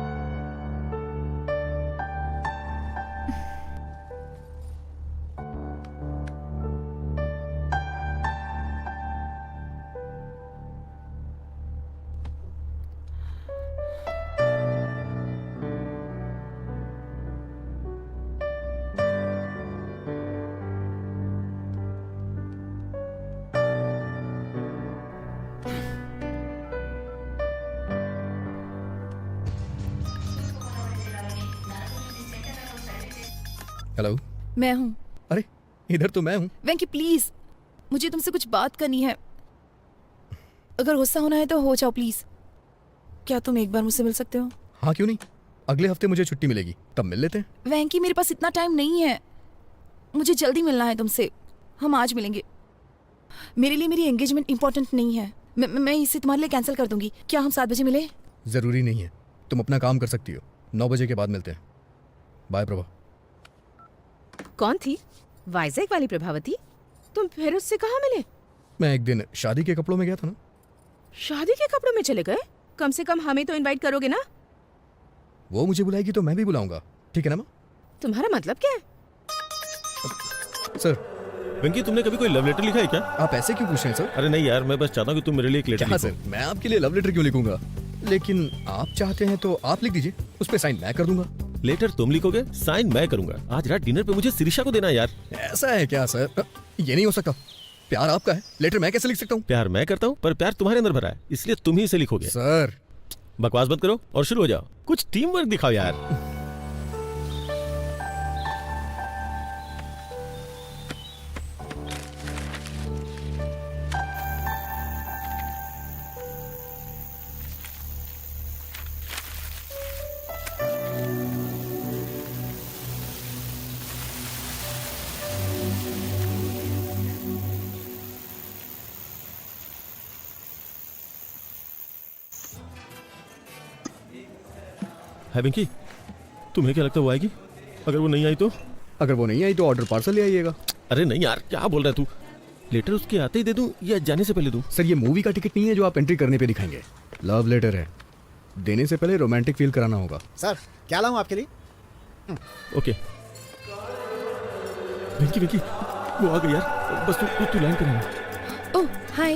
हेलो, मैं हूँ। अरे इधर तो मैं हूँ। वेंकी प्लीज, मुझे तुमसे कुछ बात करनी है। अगर गुस्सा होना है तो हो जाओ प्लीज। क्या तुम एक बार मुझसे मिल सकते हो? हाँ क्यों नहीं, अगले हफ्ते मुझे छुट्टी मिलेगी, तब मिल लेते हैं। वेंकी मेरे पास इतना टाइम नहीं है, मुझे जल्दी मिलना है तुमसे। हम आज मिलेंगे। मेरे लिए मेरी एंगेजमेंट इंपॉर्टेंट नहीं है। मैं इसे तुम्हारे लिए कैंसिल कर दूंगी। क्या हम 7 बजे मिले? जरूरी नहीं है, तुम अपना काम कर सकती हो। 9 बजे के बाद मिलते हैं। बाय प्रभा। कौन थी? वाइजैक वाली प्रभावती? तुम फिर उससे कहाँ मिले? मैं एक दिन शादी के कपड़ों में गया था ना। शादी के कपड़ों में चले गए? कम से कम हमें तो इनवाइट करोगे ना? वो मुझे बुलाएगी तो मैं भी बुलाऊंगा, ठीक है ना माँ? तुम्हारा मतलब क्या है? सर। वेंकी, तुमने कभी कोई लव लेटर लिखा है क्या? आप ऐसे क्यों पूछ रहे हैं सर? अरे नहीं यार, मैं बस चाहता हूँ कि तुम मेरे लिए एक लेटर लिखो। सर, मैं आपके लिए लव लेटर क्यों लिखूंगा? लेकिन आप चाहते हैं तो आप लिख दीजिए, उस पे साइन मैं कर दूंगा। लेटर तुम लिखोगे, साइन मैं करूंगा। आज रात डिनर पे मुझे शिरीषा को देना यार। ऐसा है क्या सर? ये नहीं हो सकता। प्यार आपका है, लेटर मैं कैसे लिख सकता हूँ? प्यार मैं करता हूँ, पर प्यार तुम्हारे अंदर भरा है, इसलिए तुम ही इसे लिखोगे। सर बकवास बंद करो और शुरू हो जाओ। कुछ टीम वर्क दिखाओ यार। हाय वेंकी, तुम्हें क्या लगता है वो आएगी? अगर वो नहीं आई तो? अगर वो नहीं आई तो ऑर्डर पार्सल ले आइएगा। अरे नहीं यार, क्या बोल रहा है तू? लेटर उसके आते ही दे दूं या जाने से पहले दूं? सर, ये मूवी का टिकट नहीं है जो आप एंट्री करने पे दिखाएंगे। लव लेटर है, देने से पहले रोमांटिक फील कराना होगा। सर, क्या लाऊं आपके लिए? ओके। वेंकी वेंकी, वो आ गई यार, बस तू लैंड करना। ओह हाय।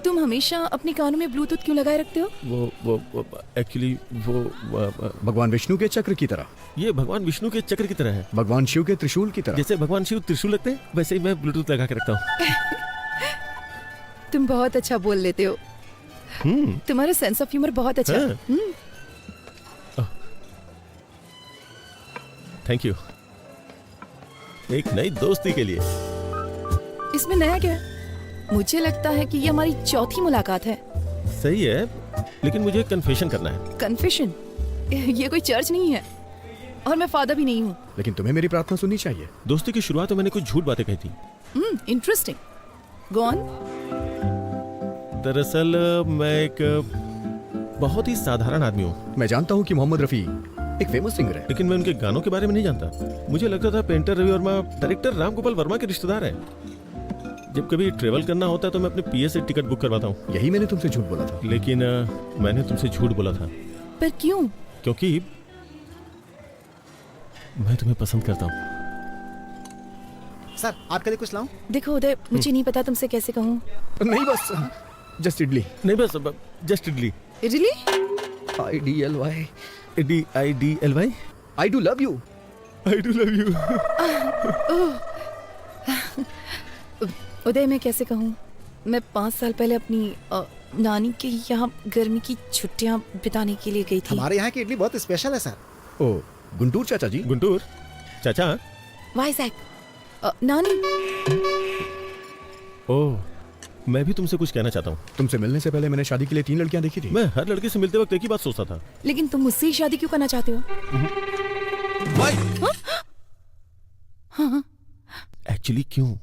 तुम हमेशा अपने कानों में ब्लूटूथ क्यों लगाए रखते हो? वो एक्चुअली वो भगवान विष्णु के चक्र की तरह। ये भगवान विष्णु के चक्र की तरह है। भगवान शिव के त्रिशूल की तरह। जैसे भगवान शिव त्रिशूल लगते हैं, वैसे ही मैं ब्लूटूथ लगा के रखता हूँ। तुम बहुत अच्छा बोल लेते हो। तुम्हारा सेंस ऑफ ह्यूमर बहुत अच्छा है। Thank you. एक नई दोस्ती के लिए। इसमें नया क्या है? मुझे लगता है कि ये हमारी चौथी मुलाकात है। सही है, लेकिन मुझे कन्फेशन करना है। कन्फेशन? ये कोई चर्च नहीं है और मैं फादर भी नहीं हूँ। लेकिन तुम्हें मेरी प्रार्थना सुननी चाहिए। दोस्ती की शुरुआत में मैंने कुछ झूठ बातें कही थी। इंटरेस्टिंग। Go on. दरअसल मैं एक बहुत ही साधारण आदमी हूँ। मैं जानता हूँ कि मोहम्मद रफी एक फेमस सिंगर है, लेकिन मैं उनके गानों के बारे में नहीं जानता। मुझे लगता था पेंटर रवि वर्मा डायरेक्टर राम गोपाल वर्मा के रिश्तेदार हैं। जब कभी ट्रेवल करना होता है तो मैं अपने पीए से टिकट बुक करवाता हूँ। यही मैंने तुमसे झूठ बोला था। लेकिन मैंने तुमसे झूठ बोला था। पर क्यों? क्योंकि मैं तुम्हें पसंद करता हूँ। सर आपके लिए कुछ लाऊं? देखो उदय, मुझे नहीं पता तुमसे कैसे कहूँ। नहीं बस जस्ट इडली। नहीं बस just idli. Idli? IDLY IDLY। I do love you। I do love you। उदय मैं कैसे कहूँ, मैं 5 साल पहले अपनी नानी के यहाँ गर्मी की छुट्टियाँ बिताने के लिए गई थी। हमारे यहाँ की इडली बहुत स्पेशल है सर। ओ गुंटूर चाचा जी। गुंटूर चाचा? वाइजैक। नानी। ओह, मैं भी तुमसे कुछ कहना चाहता हूँ। तुमसे मिलने से पहले मैंने शादी के लिए 3 लड़कियाँ देखी थी। मैं हर लड़के से मिलते वक्त एक ही बात सोचता था। लेकिन तुम मुझसे ही शादी क्यों करना चाहते हो? हाँ? एक्चुअली क्यों?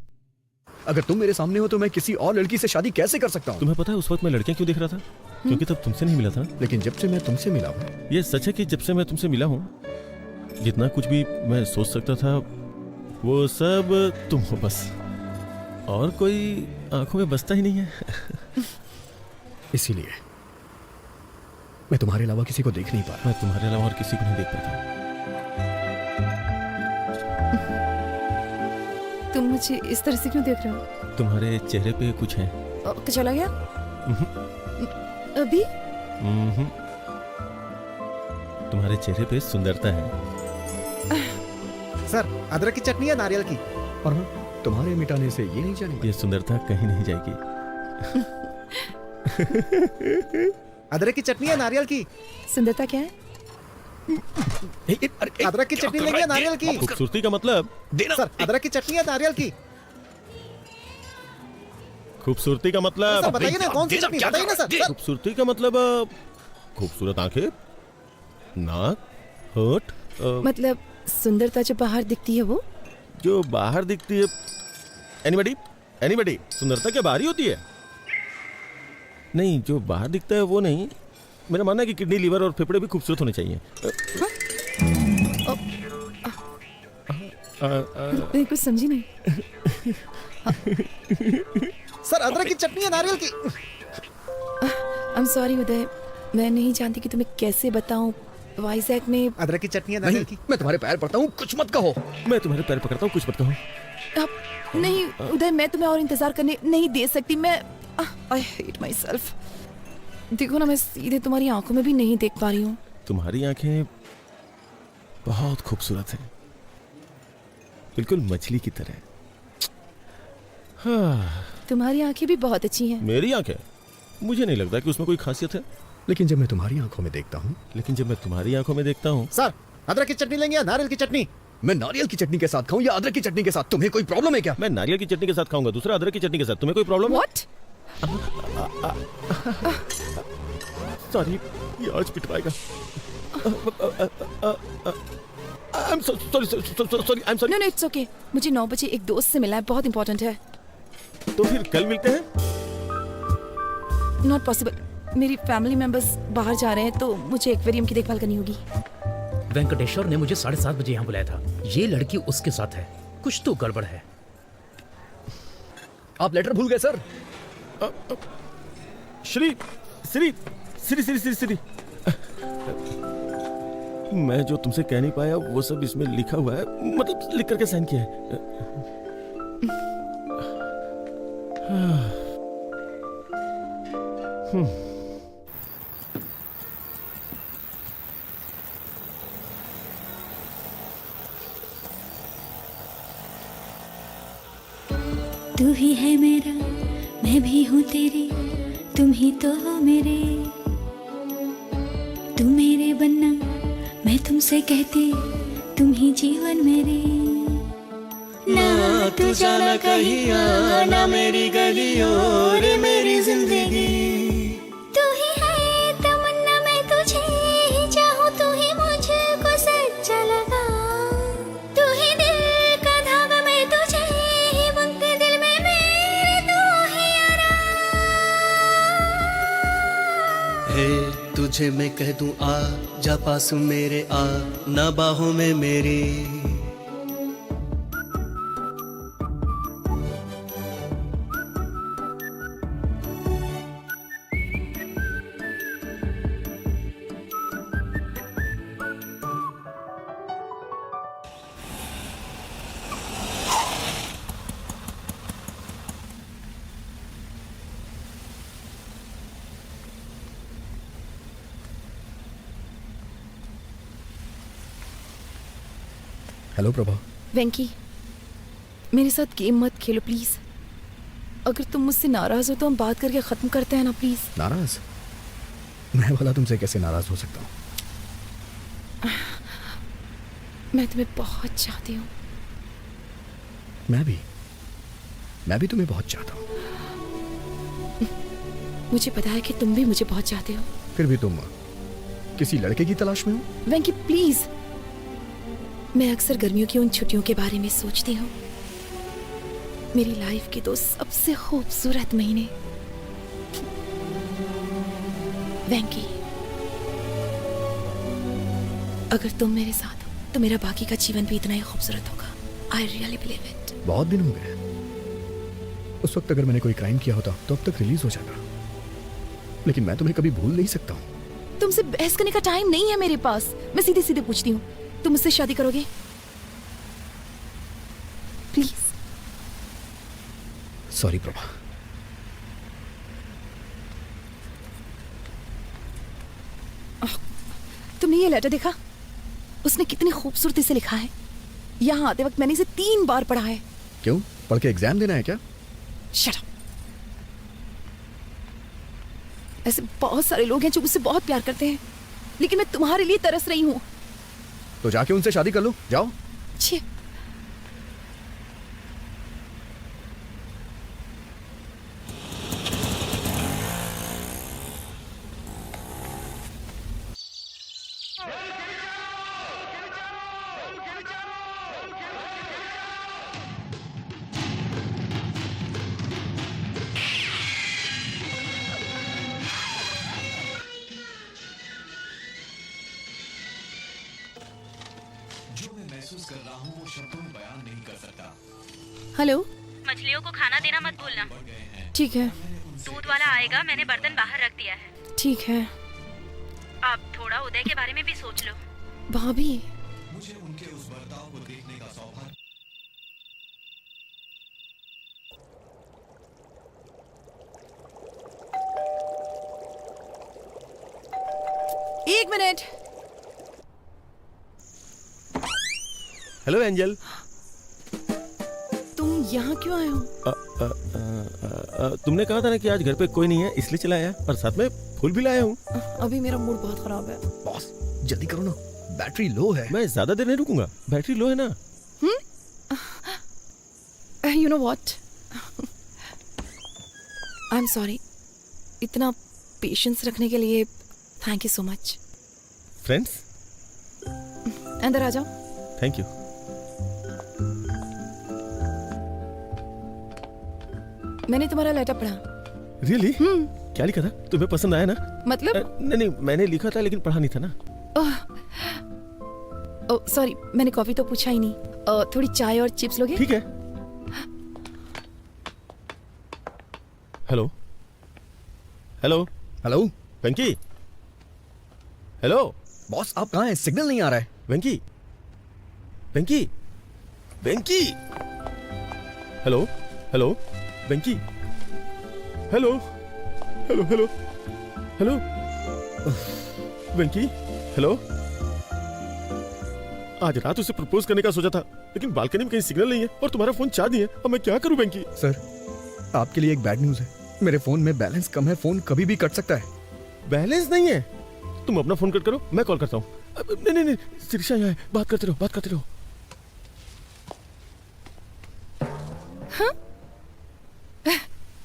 अगर तुम मेरे सामने हो तो मैं किसी और लड़की से शादी कैसे कर सकता हूँ? तुम्हें पता है उस वक्त मैं लड़कियां क्यों देख रहा था? क्योंकि तब तुमसे नहीं मिला था। लेकिन जब से मैं तुमसे मिला हूँ। ये सच है कि जब से मैं तुमसे मिला हूँ, जितना कुछ भी मैं सोच सकता था वो सब तुम हो बस। और कोई आंखों में बसता ही नहीं है। इसीलिए मैं तुम्हारे अलावा किसी को देख नहीं पा रहा। मैं तुम्हारे अलावा और किसी को नहीं देख पाता। तुम मुझे इस तरह से क्यों देख रहे हो? तुम्हारे चेहरे पे कुछ है। चला गया? अभी? तुम्हारे चेहरे पे सुंदरता है। सर अदरक की चटनी है नारियल की? और तुम्हारे मिटाने से ये नहीं जानेगी। ये सुंदरता कहीं नहीं जाएगी। अदरक की चटनी है नारियल की? सुंदरता क्या है? अदरक की चटनी लेंगे नारियल की? खूबसूरती का मतलब? सर अदरक की चटनी है नारियल की? खूबसूरती का मतलब? सर बताइए ना कौन सी चटनी, बताइए ना सर। खूबसूरती का मतलब खूबसूरत आंखें, नाक, होठ। मतलब सुंदरता जो बाहर दिखती है वो? जो बाहर दिखती है? एनीबडी सुंदरता क्या बाहर ही होती है? नहीं, जो बाहर दिखता है वो नहीं। मेरा मानना है कि किडनी, लीवर और फेफड़े भी खूबसूरत होने चाहिए। मैं कुछ समझी नहीं। सर अदरक की चटनी है नारियल की? I'm sorry उदय, मैं नहीं जानती कि तुम्हें कैसे बताऊं। वाइजैक में अदरक की चटनी है नारियल की? मैं तुम्हारे पैर पड़ता हूँ, कुछ मत कहो। मैं तुम्हारे पैर पकड़ता हूँ, कुछ मत कहो। नहीं उदय, मैं तुम्हें और इंतजार करने नहीं दे सकती। मैं I hate myself। देखो ना, मैं सीधे तुम्हारी आंखों में भी नहीं देख पा रही हूँ। तुम्हारी आंखें बहुत खूबसूरत हैं, बिल्कुल मछली की तरह। हाँ। तुम्हारी आंखें भी बहुत अच्छी हैं। मेरी आंखें? मुझे नहीं लगता कि उसमें कोई खासियत है। लेकिन जब मैं तुम्हारी आंखों में देखता हूँ। सर अदरक की चटनी लेंगे या नारियल की चटनी? मैं नारियल की चटनी के साथ खाऊं या अदरक की चटनी के साथ? तुम्हें कोई प्रॉब्लम है क्या? मैं नारियल की चटनी के साथ खाऊंगा, दूसरा अदरक की चटनी के साथ। तुम्हें कोई प्रॉब्लम है? What? सॉरी, ये आज पिटवाएगा। I'm sorry, I'm sorry। No, it's okay। मुझे 9 बजे एक दोस्त से मिलना है, बहुत इंपॉर्टेंट है। तो फिर कल मिलते हैं? Not possible। मेरी फैमिली मेंबर्स बाहर जा रहे हैं तो मुझे एक्वेरियम की देखभाल करनी होगी। वेंकटेश्वर ने मुझे 7:30 बजे यहाँ बुलाया था। ये लड़की उसके साथ है, कुछ तो गड़बड़ है। आप लेटर भूल गए सर। श्री मैं जो तुमसे कह नहीं पाया वो सब इसमें लिखा हुआ है, मतलब लिख करके साइन किया है। तू ही है मेरा, मैं भी हूँ तेरी, तुम ही तो हो मेरे। तू मेरे बनना, मैं तुमसे कहती, तुम ही जीवन मेरे। ना तू जाना कहीं ना मेरी गलियों रे मेरी जिंदगी। तू ही है तमन्ना, मैं तुझे ही चाहूँ, तू ही मुझको सच्चा लगा। तू ही दिल का धागा, मैं तुझे ही बुनती दिल में मेरे, तू ही आराम। हे तुझे मैं कह दूं आ जा पास मेरे, आ ना बाहों में मेरी। हेलो प्रभा। वेंकी, मेरे साथ गेम मत खेलो प्लीज। अगर तुम मुझसे नाराज हो तो हम बात करके खत्म करते हैं ना प्लीज। नाराज? मैं भला तुमसे कैसे नाराज हो सकता हूँ? मैं तुम्हें बहुत चाहती हूँ। मैं भी तुम्हें बहुत चाहता हूँ। मुझे पता है कि तुम भी मुझे बहुत चाहते हो। फिर भी तुम किसी लड़के की तलाश में हो? वेंकी प्लीज, मैं अक्सर गर्मियों की उन छुट्टियों के बारे में सोचती हूँ। मेरी लाइफ के 2 सबसे खूबसूरत महीने। वेंकी, अगर तुम मेरे साथ हो तो मेरा बाकी का जीवन भी इतना ही खूबसूरत होगा। I really believe it. बहुत दिन हो गए। उस वक्त अगर मैंने कोई क्राइम किया होता तो अब तक रिलीज हो जाता, लेकिन मैं तुम्हें कभी भूल नहीं सकता हूँ। तुमसे बहस करने का टाइम नहीं है मेरे पास। मैं सीधे सीधे पूछती हूँ, तुम मुझसे शादी करोगे? प्लीज। सॉरी प्रभा। तुमने ये लेटर देखा? उसने कितनी खूबसूरती से लिखा है। यहाँ आते वक्त मैंने इसे 3 बार पढ़ा है। क्यों? पढ़ के एग्जाम देना है क्या? Shut up. ऐसे बहुत सारे लोग हैं जो मुझसे बहुत प्यार करते हैं, लेकिन मैं तुम्हारे लिए तरस रही हूँ। तो जाके उनसे शादी कर लो, जाओ। छी। हेलो। मछलियों को खाना देना मत भूलना। ठीक है। दूध वाला आएगा, मैंने बर्तन बाहर रख दिया है। ठीक है। अब थोड़ा उदय के बारे में भी सोच लो। भाभी, मुझे उनके उस बर्ताव को देखने का सौभाग्य। एक मिनट। Hello angel. तुम यहाँ क्यों आए हो? तुमने कहा था ना कि आज घर पे कोई नहीं है, इसलिए चला आया, और साथ में फूल भी लाया हूँ। अभी मेरा मूड बहुत खराब है। बॉस जल्दी करो ना, बैटरी लो है। मैं ज्यादा देर नहीं रुकूंगा, बैटरी लो है ना। You know what, I am sorry. इतना पेशेंस रखने के लिए thank you so much. Friends, अंदर आ जाओ। Thank you. मैंने तुम्हारा लेटर पढ़ा। रियली? क्या लिखा था? तुम्हें पसंद आया ना? मतलब? नहीं, मैंने लिखा था लेकिन पढ़ा नहीं था ना। ओह सॉरी, मैंने कॉफी तो पूछा ही नहीं। थोड़ी चाय और चिप्स लोगे? ठीक है। हेलो हेलो हेलो वेंकी, हेलो बॉस, आप कहाँ हैं? सिग्नल नहीं आ रहा है। वेंकी, वेंकी, वेंकी। हेलो हेलो वेंकी, हेलो हेलो हेलो हेलो वेंकी, हेलो। आज रात उसे प्रपोज करने का सोचा था, लेकिन बालकनी में कहीं सिग्नल नहीं है और तुम्हारा फोन चार्ज नहीं है। अब मैं क्या करूं वेंकी? सर, आपके लिए एक बैड न्यूज है। मेरे फोन में बैलेंस कम है, फोन कभी भी कट सकता है। बैलेंस नहीं है? तुम अपना फोन कट करो, मैं कॉल करता हूँ। नहीं नहीं नहीं, शिरीषा यहाँ है, बात करते रहो, बात करते रहो। हाँ?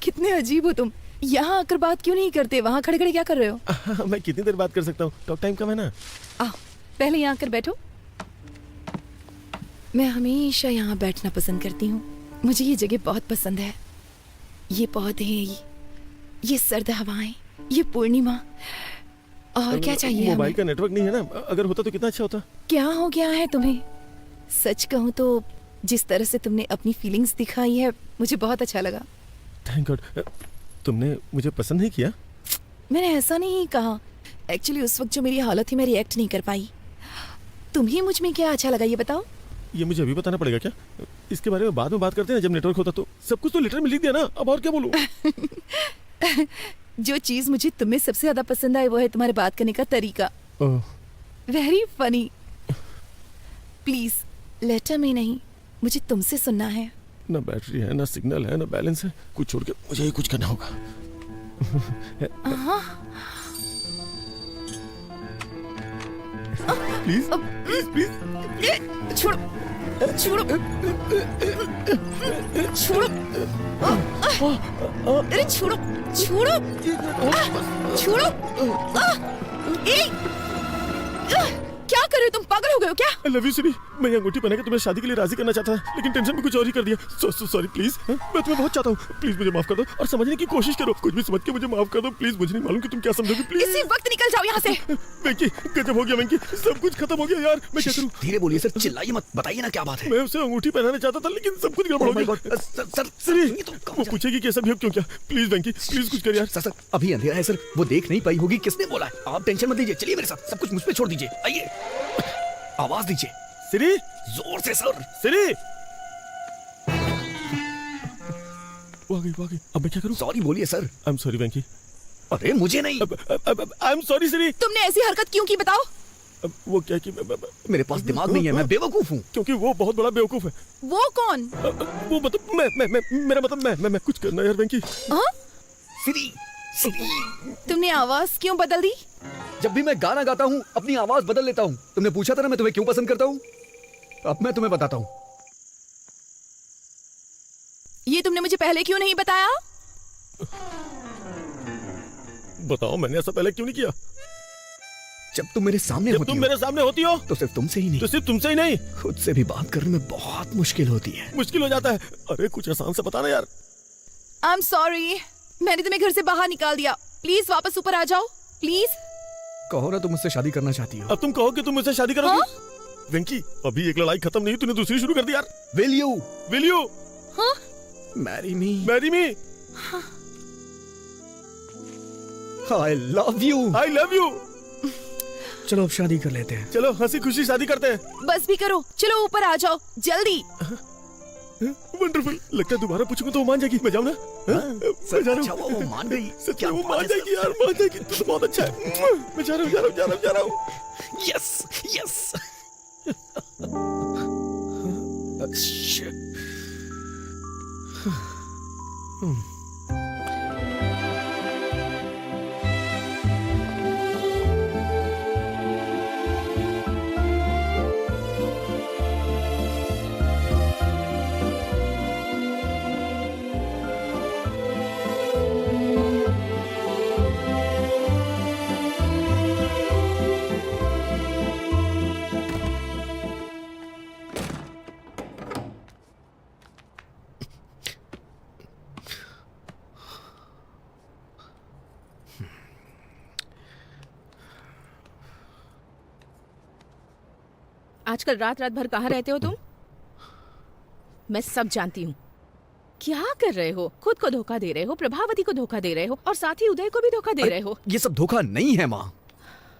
कितने अजीब हो तुम। यहाँ आकर बात क्यों नहीं करते? वहाँ खड़े खड़े क्या कर रहे हो? मैं कितनी देर बात कर सकता हूँ? टॉक टाइम कम है ना। पहले यहाँ आकर बैठो। मैं हमेशा यहाँ बैठना पसंद करती हूँ। मुझे ये जगह बहुत पसंद है। ये पौधे, ये सर्द हवाएं, ये पूर्णिमा, और क्या चाहिए? मोबाइल का नेटवर्क नहीं है ना, अगर होता तो कितना अच्छा होता। क्या हो गया है तुम्हें? सच कहूँ तो जिस तरह से तुमने अपनी फीलिंग्स दिखाई है, मुझे बहुत अच्छा लगा। Thank God. तुमने मुझे पसंद नहीं किया? मैंने ऐसा नहीं कहा। एक्चुअली उस वक्त जो मेरी हालत थी, मैं रिएक्ट नहीं कर पाई। तुम्हें मुझ में क्या अच्छा लगा ये बताओ। ये मुझे अभी बताना पड़ेगा क्या? इसके बारे में बाद में बात करते हैं जब नेटवर्क होता तो। सब कुछ तो लेटर में लिख दिया ना, अब और क्या बोलूं? जो चीज मुझे तुम्हें सबसे ज्यादा पसंद आई वो है तुम्हारे बात करने का तरीका। Very funny. प्लीज लेटर में नहीं, मुझे तुमसे सुनना है। ना बैटरी है, ना सिग्नल है, ना बैलेंस है। कुछ छोड़ के मुझे ही कुछ करना होगा। प्लीज प्लीज प्लीज छोड़ो छोड़ो छोड़ो, अरे छोड़ो छोड़ो छोड़ो। क्या कर रहे हो तुम? पागल हो गए हो क्या? I love you सिरी। मैं ये अंगूठी पहना के तुम्हें शादी के लिए राजी करना चाहता था, लेकिन टेंशन में कुछ और ही कर दिया। Sorry please. मैं तुम्हें बहुत चाहता हूँ, प्लीज मुझे माफ कर दो और समझने की कोशिश करो। कुछ भी समझ के मुझे माफ कर दो प्लीज। मुझे नहीं मालूम कि तुम क्या समझोगी। प्लीज इसी वक्त निकल जाओ यहाँ से। वेंकी, गजब हो गया वेंकी, सब कुछ खत्म हो गया यार। मैं क्या करूँ? धीरे बोलिए सर, चिल्लाइए मत, बताइए ना क्या बात है। मैं उसे अंगूठी पहनाना चाहता था, लेकिन सब कुछ गड़बड़ हो गया। सिरी, वो पूछेगी कि ऐसा भी क्यों किया? प्लीज वेंकी, प्लीज कुछ कर यार। सर अभी अंधेरा है सर, वो देख नहीं पाई होगी। किसने बोला है? आप टेंशन मत लीजिए, चलिए मेरे साथ। सब कुछ मुझ पे छोड़ दीजिए। आइए, आवाज दीजिए। सिरी, जोर से सर। सिरी, वो आ गई। अब मैं क्या करूं? सॉरी बोलिए सर। आई एम सॉरी वेंकी। अरे मुझे नहीं, आई एम सॉरी सिरी। तुमने ऐसी हरकत क्यों की बताओ? वो क्या कि मेरे पास दिमाग नहीं है, मैं बेवकूफ हूँ। क्योंकि वो बहुत बड़ा बेवकूफ है। वो कौन? वो मतलब मेरा मतलब मैं कुछ करना यार वेंकी। सिरी, तुमने आवाज क्यों बदल दी? जब भी मैं गाना गाता हूँ अपनी आवाज बदल लेता हूँ। तुमने पूछा था ना मैं तुम्हें क्यों पसंद करता हूँ, अब मैं तुम्हें बताता हूँ। ये तुमने मुझे पहले क्यों नहीं बताया? बताओ, मैंने ऐसा पहले क्यों नहीं किया? जब तुम मेरे सामने होती हो तो सिर्फ तुमसे ही नहीं, तो सिर्फ तुमसे ही नहीं, खुद से भी बात करने में बहुत मुश्किल होती है। मुश्किल हो जाता है। अरे कुछ आसान से बताना यार। आई एम सॉरी, मैंने तुम्हें घर से बाहर निकाल दिया। प्लीज वापस ऊपर आ जाओ प्लीज। कहो ना तुम मुझसे शादी करना चाहती हो। अब तुम कहो कि तुम मुझसे शादी करोगी? वेंकी, अभी एक लड़ाई खत्म नहीं, तूने दूसरी शुरू कर दी यार। Will you marry me? I love you. चलो अब शादी कर लेते हैं। चलो हंसी खुशी शादी करते हैं। बस भी करो, चलो ऊपर आ जाओ जल्दी। वंडरफुल। लगता है दोबारा पूछूंगा तो वो मान जाएगी। मैं जाऊँ ना? मैं जा रहा हूँ। वो मान गई। क्या वो मान जाएगी यार? मान जाएगी तो बहुत अच्छा है। मैं जा रहा हूँ। यस। आजकल रात भर कहाँ रहते हो तुम? मैं सब जानती हूँ। क्या कर रहे हो? खुद को धोखा दे रहे हो, प्रभावती को धोखा दे रहे हो और साथ ही उदय को भी धोखा दे रहे हो। ये सब धोखा नहीं है माँ।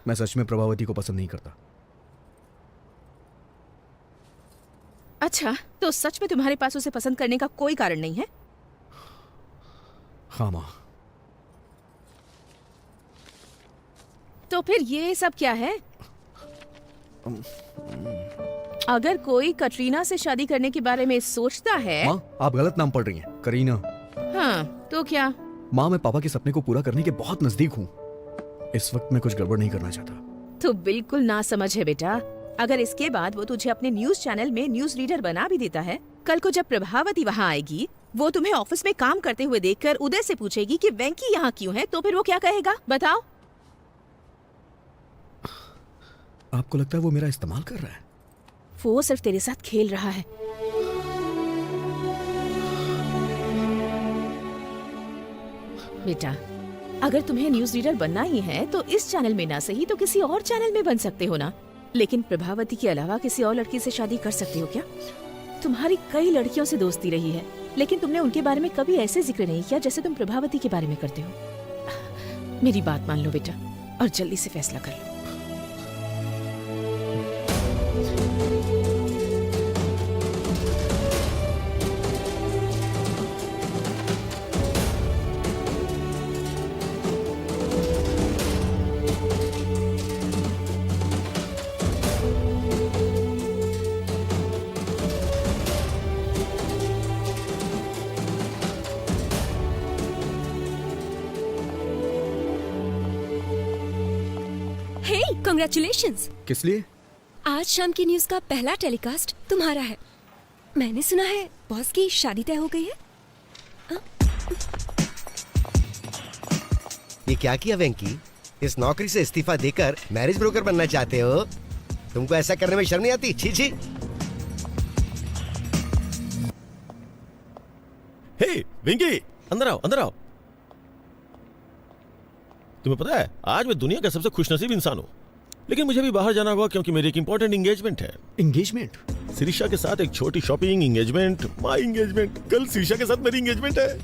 मैं सच में प्रभावती को पसंद नहीं करता। अच्छा, तो सच में तुम्हारे पास उसे पसंद करने का कोई कारण नहीं है? हाँ माँ। तो फिर ये सब क्या है? अगर कोई कटरीना से शादी करने के बारे में सोचता है। माँ, आप गलत नाम पढ़ रही हैं, करीना। हाँ, तो क्या? माँ, मैं पापा के सपने को पूरा करने के बहुत नजदीक हूँ। इस वक्त मैं कुछ गड़बड़ नहीं करना चाहता। तो बिल्कुल ना समझ है बेटा। अगर इसके बाद वो तुझे अपने न्यूज चैनल में न्यूज रीडर बना भी देता है, कल को जब प्रभावती वहाँ आएगी, वो तुम्हें ऑफिस में काम करते हुए देखकर उदय से पूछेगी कि वेंकी यहाँ क्यों है, तो फिर वो क्या कहेगा बताओ? आपको लगता है वो मेरा इस्तेमाल कर रहा है? वो सिर्फ तेरे साथ खेल रहा है। बेटा, अगर तुम्हें न्यूज रीडर बनना ही है तो इस चैनल में ना सही तो किसी और चैनल में बन सकते हो ना। लेकिन प्रभावती के अलावा किसी और लड़की से शादी कर सकते हो क्या? तुम्हारी कई लड़कियों से दोस्ती रही है, लेकिन तुमने उनके बारे में कभी ऐसे जिक्र नहीं किया जैसे तुम प्रभावती के बारे में करते हो। मेरी बात मान लो बेटा और जल्दी से फैसला कर लो। कांग्रेचुलेशंस। किस लिए? आज शाम की न्यूज का पहला टेलीकास्ट तुम्हारा है। मैंने सुना है बॉस की शादी तय हो गई है। ये क्या किया वेंकी? इस नौकरी से इस्तीफा देकर मैरिज ब्रोकर बनना चाहते हो? तुमको ऐसा करने में शर्म नहीं आती? छी छी। हे वेंकी, अंदर आओ, अंदर आओ। तुम्हें पता है आज मैं दुनिया का सबसे खुशनसीब इंसान हूँ, लेकिन मुझे भी बाहर जाना होगा क्योंकि मेरी एक इंपॉर्टेंट एंगेजमेंट है। एंगेजमेंट? शिरीषा के साथ एक छोटी शॉपिंग एंगेजमेंट, माय एंगेजमेंट। कल शिरीषा के साथ मेरी एंगेजमेंट है।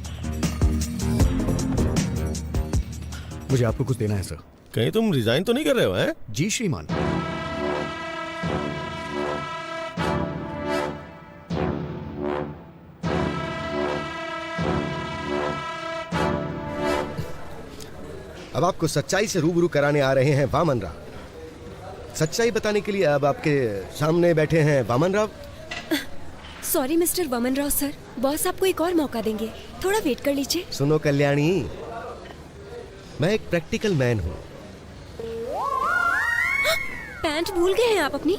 मुझे आपको कुछ देना है सर। कहीं तुम रिजाइन तो नहीं कर रहे हो? हैं? जी श्रीमान। अब आपको सच्चाई से रूबरू कराने आ रहे हैं वामन राव। सच्चाई बताने के लिए अब आपके सामने बैठे हैं Vaman Rao. Sorry mister Vaman Rao sir, boss आपको एक और मौका देंगे, थोड़ा वेट कर लीजिए। सुनो कल्याणी, मैं एक प्रैक्टिकल मैन हूँ। पैंट भूल गए हैं आप अपनी?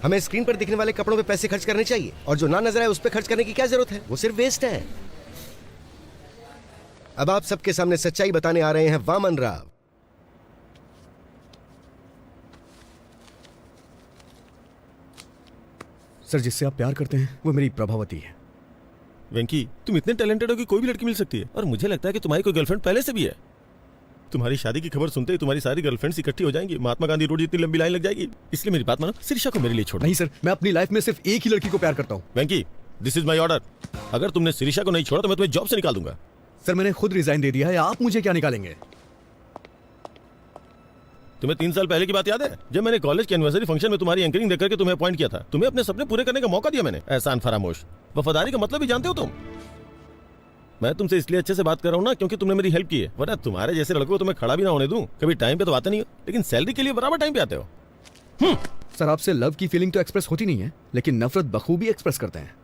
हमें स्क्रीन पर दिखने वाले कपड़ों पे पैसे खर्च करने चाहिए और जो ना नजर आए उस पे खर्च करने की क्या जरूरत है? वो सिर्फ वेस्ट है। अब आप सबके सामने सच्चाई बताने आ रहे हैं वामन राव। सर, जिससे आप प्यार करते हैं वो मेरी प्रभावती है। वेंकी, तुम इतने टैलेंटेड हो कि कोई भी लड़की मिल सकती है, और मुझे लगता है कि तुम्हारी कोई गर्लफ्रेंड पहले से भी है। तुम्हारी शादी की खबर सुनते ही तुम्हारी सारी गर्लफ्रेंड्स इकट्ठी हो जाएंगी, महात्मा गांधी रोड जितनी लंबी लाइन लग जाएगी। इसलिए मेरी बात मानो, शिरीषा को मेरे लिए छोड़ो। नहीं सर, मैं अपनी लाइफ में सिर्फ एक ही लड़की को प्यार करता हूँ। वेंकी, दिस इज माई ऑर्डर। अगर तुमने शिरीषा को नहीं छोड़ा तो मैं तुम्हें जॉब से निकाल दूंगा। सर, मैंने खुद रिजाइन दे दिया है, आप मुझे क्या निकालेंगे? तुम्हें 3 साल पहले की बात याद है, जब मैंने कॉलेज के एनिवर्सरी फंक्शन में तुम्हारी एंकरिंग देकर के तुम्हें अपॉइंट किया था? तुम्हें अपने सपने पूरे करने का मौका दिया मैंने। एहसान फरामोश। वफादारी का मतलब भी जानते हो तुम? मैं तुमसे इसलिए अच्छे से बात कर रहा हूँ ना क्योंकि तुमने मेरी हेल्प की है, वरना तुम्हारे जैसे लड़कों को तुम्हें खड़ा भी ना होने दूं। कभी टाइम पे तो आते नहीं हो, लेकिन सैलरी के लिए बराबर टाइम पे आते हो। सर, आपसे लव की फीलिंग तो एक्सप्रेस होती नहीं है, लेकिन नफरत बखूबी एक्सप्रेस करते हैं।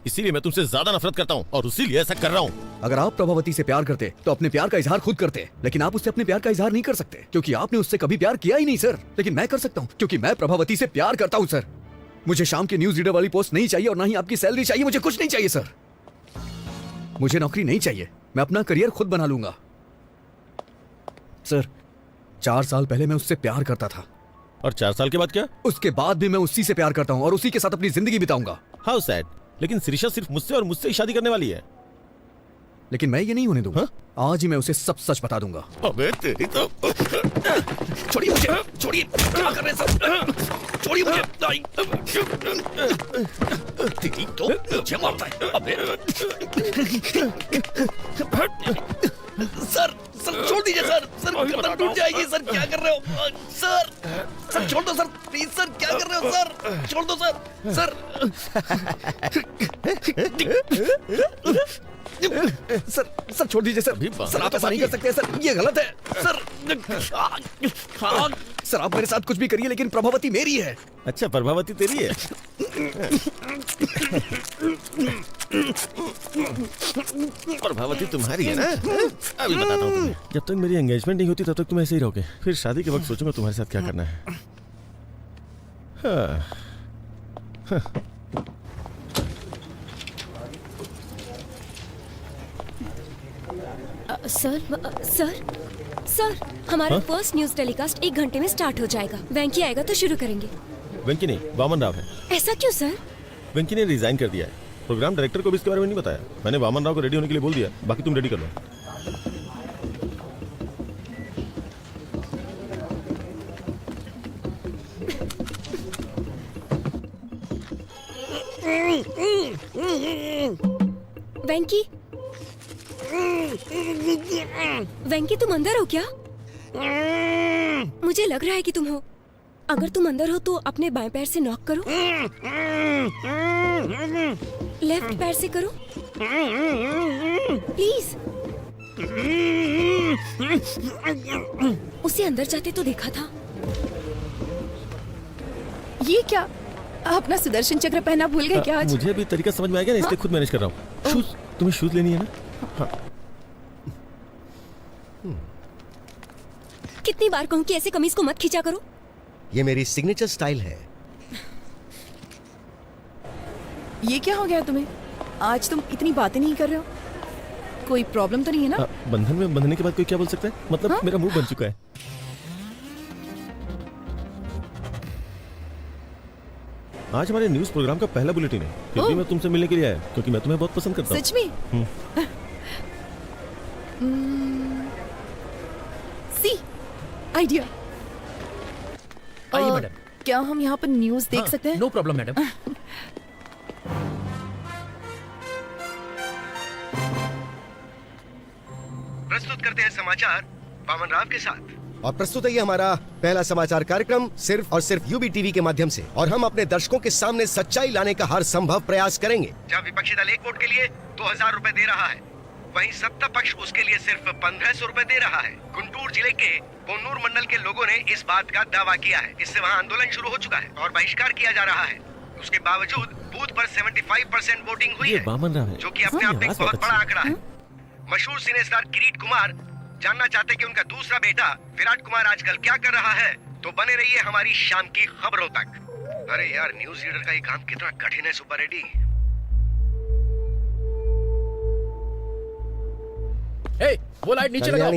इसीलिए मैं तुमसे ज्यादा नफरत करता हूँ और इसीलिए ऐसा कर रहा हूँ। अगर आप प्रभावती से प्यार करते तो अपने प्यार का इजहार खुद करते, लेकिन आप उससे अपने प्यार का इजहार नहीं कर सकते क्योंकि आपने उससे कभी प्यार किया ही नहीं सर। लेकिन मैं कर सकता हूँ क्योंकि मैं प्रभावती से प्यार करता हूँ सर। मुझे शाम के न्यूज रीडर वाली पोस्ट नहीं चाहिए और ना ही आपकी सैलरी चाहिए। मुझे कुछ नहीं चाहिए सर। मुझे नौकरी नहीं चाहिए, मैं अपना करियर खुद बना लूंगा। सर, 4 साल पहले मैं उससे प्यार करता था। और 4 साल के बाद क्या? उसके बाद भी मैं उसी से प्यार करता हूँ और उसी के साथ अपनी जिंदगी बिताऊंगा। How sad. लेकिन शिरीषा सिर्फ मुझसे और मुझसे ही शादी करने वाली है। लेकिन मैं ये नहीं होने दूंगा। आज ही मैं उसे सब सच बता दूंगा। अबे तेरी तो। छोड़िए मुझे, छोड़िए। क्या कर रहे हैं सर? छोड़िए मुझे। तेरी तो मुझे मारता है। अबे सर, सर छोड़ दीजिए सर। सर गर्दन टूट जाएगी सर, क्या कर रहे हो सर? सर छोड़ दो सर, प्लीज सर, क्या कर रहे हो सर? छोड़ दो सर, सर। सर छोड़ दीजिए सर, सर आप ऐसा नहीं कर सकते सर, ये गलत है सर। सर आप मेरे साथ कुछ भी करिए लेकिन प्रभावती मेरी है। अच्छा, प्रभावती तेरी है? प्रभावती तुम्हारी है ना? अभी बताता हूँ तुम्हें। जब तक मेरी एंगेजमेंट नहीं होती तब तक तुम ऐसे ही रहोगे, फिर शादी के वक्त सोचूंगा तुम्हारे साथ क्या करना है। हाँ। हाँ। सर हमारा फर्स्ट न्यूज टेलीकास्ट 1 घंटे में स्टार्ट हो जाएगा। वेंकी आएगा तो शुरू करेंगे। वेंकी नहीं, वामन राव है। ऐसा क्यों सर? वेंकी ने रिजाइन कर दिया है। प्रोग्राम डायरेक्टर को भी इसके बारे में नहीं बताया। मैंने वामन राव को रेडी होने के लिए बोल दिया, बाकी तुम रेडी कर लो। वेंकी, वेंकी तुम अंदर हो क्या? मुझे लग रहा है कि तुम हो। अगर तुम अंदर हो तो अपने बाएं पैर से नॉक करो, लेफ्ट पैर से करो प्लीज। उसे अंदर जाते तो देखा था। ये क्या, अपना सुदर्शन चक्र पहना भूल गए क्या आज? मुझे भी तरीका समझ में आ गया ना, इसलिए खुद मैनेज कर रहा हूँ। शूज, तुम्हें शूज लेनी है ना? हाँ। कितनी बार कहूँ कि ऐसे कमीज को मत खींचा करो। ये मेरी सिग्नेचर स्टाइल है। ये क्या हो गया तुम्हें? आज तुम इतनी बातें नहीं कर रहे हो। कोई प्रॉब्लम तो नहीं है ना? बंधन में बंधने के बाद कोई क्या बोल सकता है? मतलब मेरा मुंह बन चुका है। आज हमारे न्यूज प्रोग्राम का पहला बुलेटिन है, फिर भी मैं तुमसे मिलने के लिए आया क्योंकि मैं तुम्हें बहुत पसंद करता हूँ। सच में? See idea. आइए मैडम। क्या हम यहाँ पर न्यूज देख सकते हैं? No problem madam. प्रस्तुत करते हैं समाचार वामन राव के साथ। और प्रस्तुत है ये हमारा पहला समाचार कार्यक्रम सिर्फ और सिर्फ यूबी टीवी के माध्यम से, और हम अपने दर्शकों के सामने सच्चाई लाने का हर संभव प्रयास करेंगे। जहाँ विपक्षी दल एक वोट के लिए 2000 रुपए दे रहा है, वहीं सत्ता पक्ष उसके लिए सिर्फ 1500 रुपए दे रहा है। गुंटूर जिले के पोन्नूर मंडल के लोगों ने इस बात का दावा किया है। इससे वहाँ आंदोलन शुरू हो चुका है और बहिष्कार किया जा रहा है। उसके बावजूद बूथ पर 75% वोटिंग हुई है, जो कि अपने आप में बहुत बड़ा आंकड़ा है। मशहूर सिने स्टार किरीट कुमार जानना चाहते कि उनका दूसरा बेटा विराट कुमार आजकल क्या कर रहा है, तो बने रहिए हमारी शाम की खबरों तक। अरे यार, न्यूज रीडर का ये काम कितना कठिन है सुपर रेडी। वो लाइट नीचे लगाओ।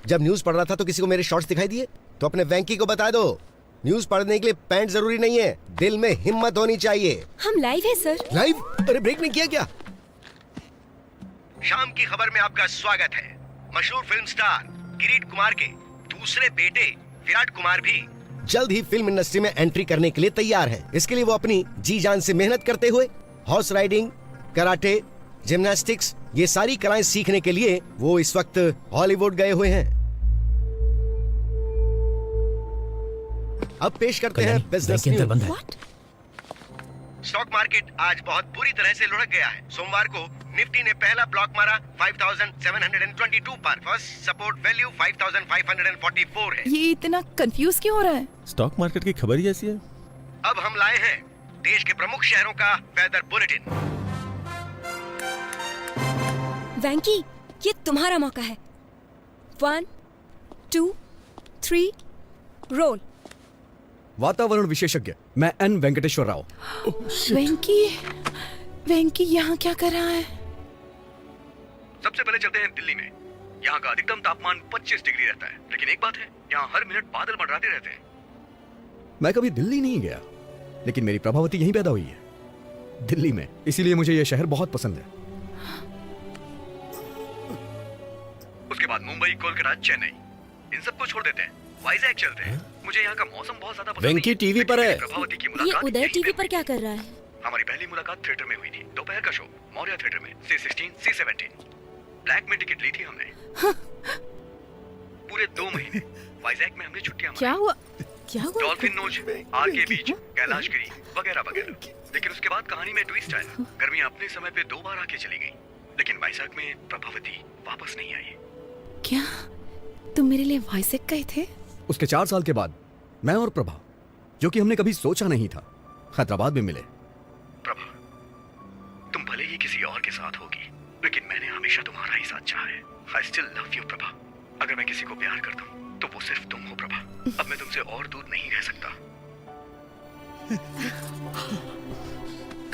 जब न्यूज पढ़ रहा था तो किसी को मेरे शॉर्ट्स दिखाई दिए? तो अपने वेंकी को बता दो, न्यूज पढ़ने के लिए पैंट जरूरी नहीं है, दिल में हिम्मत होनी चाहिए। हम लाइव है सर। लाइव? अरे ब्रेक नहीं किया क्या? शाम की खबर में आपका स्वागत है। मशहूर फिल्म स्टार किरीट कुमार के दूसरे बेटे विराट कुमार भी जल्द ही फिल्म इंडस्ट्री में एंट्री करने के लिए तैयार हैं। इसके लिए वो अपनी जी जान से मेहनत करते हुए हॉर्स राइडिंग, कराटे, जिम्नास्टिक्स, ये सारी कलाएं सीखने के लिए वो इस वक्त हॉलीवुड गए हुए हैं। अब पेश करते हैं बिजनेस न्यूज। स्टॉक मार्केट आज बहुत बुरी तरह से लुढ़क गया है। सोमवार को निफ्टी ने पहला ब्लॉक मारा 5722 पर। फर्स्ट सपोर्ट वैल्यू 5544 है। ये इतना कंफ्यूज क्यों हो रहा है? स्टॉक मार्केट की खबर ही ऐसी है। अब हम लाए हैं देश के प्रमुख शहरों का वेदर बुलेटिन। वेंकी, ये तुम्हारा मौका है। 1, 2, 3 रोल। वातावरण विशेषज्ञ मैं एन वेंकटेश्वर राव। वेंकी यहाँ क्या कर रहा है? सबसे पहले चलते हैं दिल्ली में। यहाँ का अधिकतम तापमान 25 डिग्री रहता है, लेकिन एक बात है, यहाँ हर मिनट बादल मंडराते रहते हैं। मैं कभी दिल्ली नहीं गया, लेकिन मेरी प्रभावती यहीं पैदा हुई है, दिल्ली में, इसीलिए मुझे यह शहर बहुत पसंद है। उसके बाद मुंबई, कोलकाता, चेन्नई, इन सबको छोड़ देते हैं, वाइजैक चलते हैं। मुझे यहाँ का मौसम बहुत ज्यादा पसंद है। वेंकी टीवी पर है। प्रभावती की ये मुलाकात उदय टीवी पर क्या कर रहा है? हमारी पहली मुलाकात थिएटर में हुई थी। दोपहर का शो मौर्य थिएटर में C16, C17। ब्लैक में टिकट ली थी हमने। वाइजैक में हमने छुट्टियां क्या हुआ? क्या हुआ? डॉल्फिन नोच, आरके बीच, कैलाशगिरी वगैरह वगैरह। लेकिन उसके बाद कहानी में ट्विस्ट आया। गर्मी अपने समय पे 2 बार आके चली गई, लेकिन वाइजैक में प्रभावती वापस नहीं आई। क्या तुम मेरे लिए वाइजैक गए थे? उसके 4 साल के बाद मैं और प्रभा, जो कि हमने कभी सोचा नहीं था, हैदराबाद में मिले। प्रभा, तुम भले ही किसी और के साथ होगी, लेकिन मैंने हमेशा तुम्हारा ही साथ चाहा है। I still love you, Prabha. अगर मैं किसी को प्यार करता हूँ तो वो सिर्फ तुम हो प्रभा। अब मैं तुमसे और दूर नहीं रह सकता।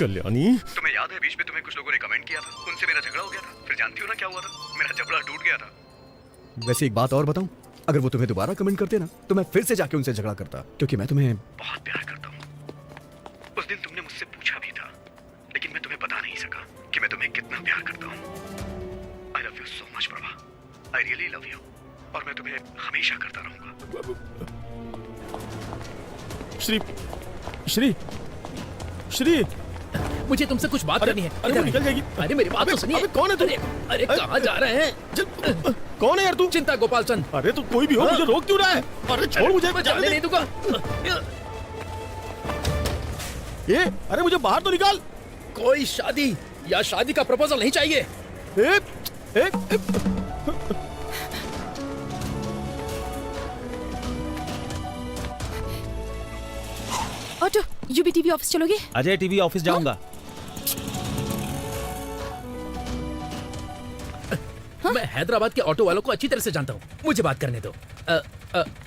कल्याणी, तुम्हें याद है बीच में तुम्हें कुछ लोगों ने कमेंट किया था, उनसे मेरा झगड़ा हो गया था। फिर जानती हो ना क्या हुआ था? मेरा जबड़ा टूट गया था। वैसे एक बात और बताऊं, अगर वो तुम्हें दोबारा कमेंट करते ना तो मैं फिर से जाके उनसे झगड़ा करता, क्योंकि मैं तुम्हें बहुत प्यार करता हूँ। उस दिन तुमने मुझसे पूछा भी था, लेकिन मैं तुम्हें बता नहीं सका कि मैं तुम्हें कितना प्यार करता हूँ। I love you so much, Prabha. I really love you। और मैं तुम्हें हमेशा करता रहूंगा। श्री श्री श्री, मुझे तुमसे कुछ बात करनी है। अरे वो निकल जाएगी। अरे मेरी बात तो सुनिए। अबे कौन है तू? अरे कहाँ जा रहे हैं? कौन है यार तू? चिंता गोपाल चंद। अरे तू कोई भी हो, मुझे रोक क्यों रहा है? अरे छोड़ मुझे, मैं जाने नहीं दूंगा। ये अरे मुझे बाहर तो निकाल। कोई शादी या शादी का प्रपोजल नहीं चाहिए। ऑटो, यूबी टीवी ऑफिस चलोगे? अजय टीवी ऑफिस जाऊंगा। मैं हैदराबाद के ऑटो वालों को अच्छी तरह से जानता हूँ, मुझे बात करने दो।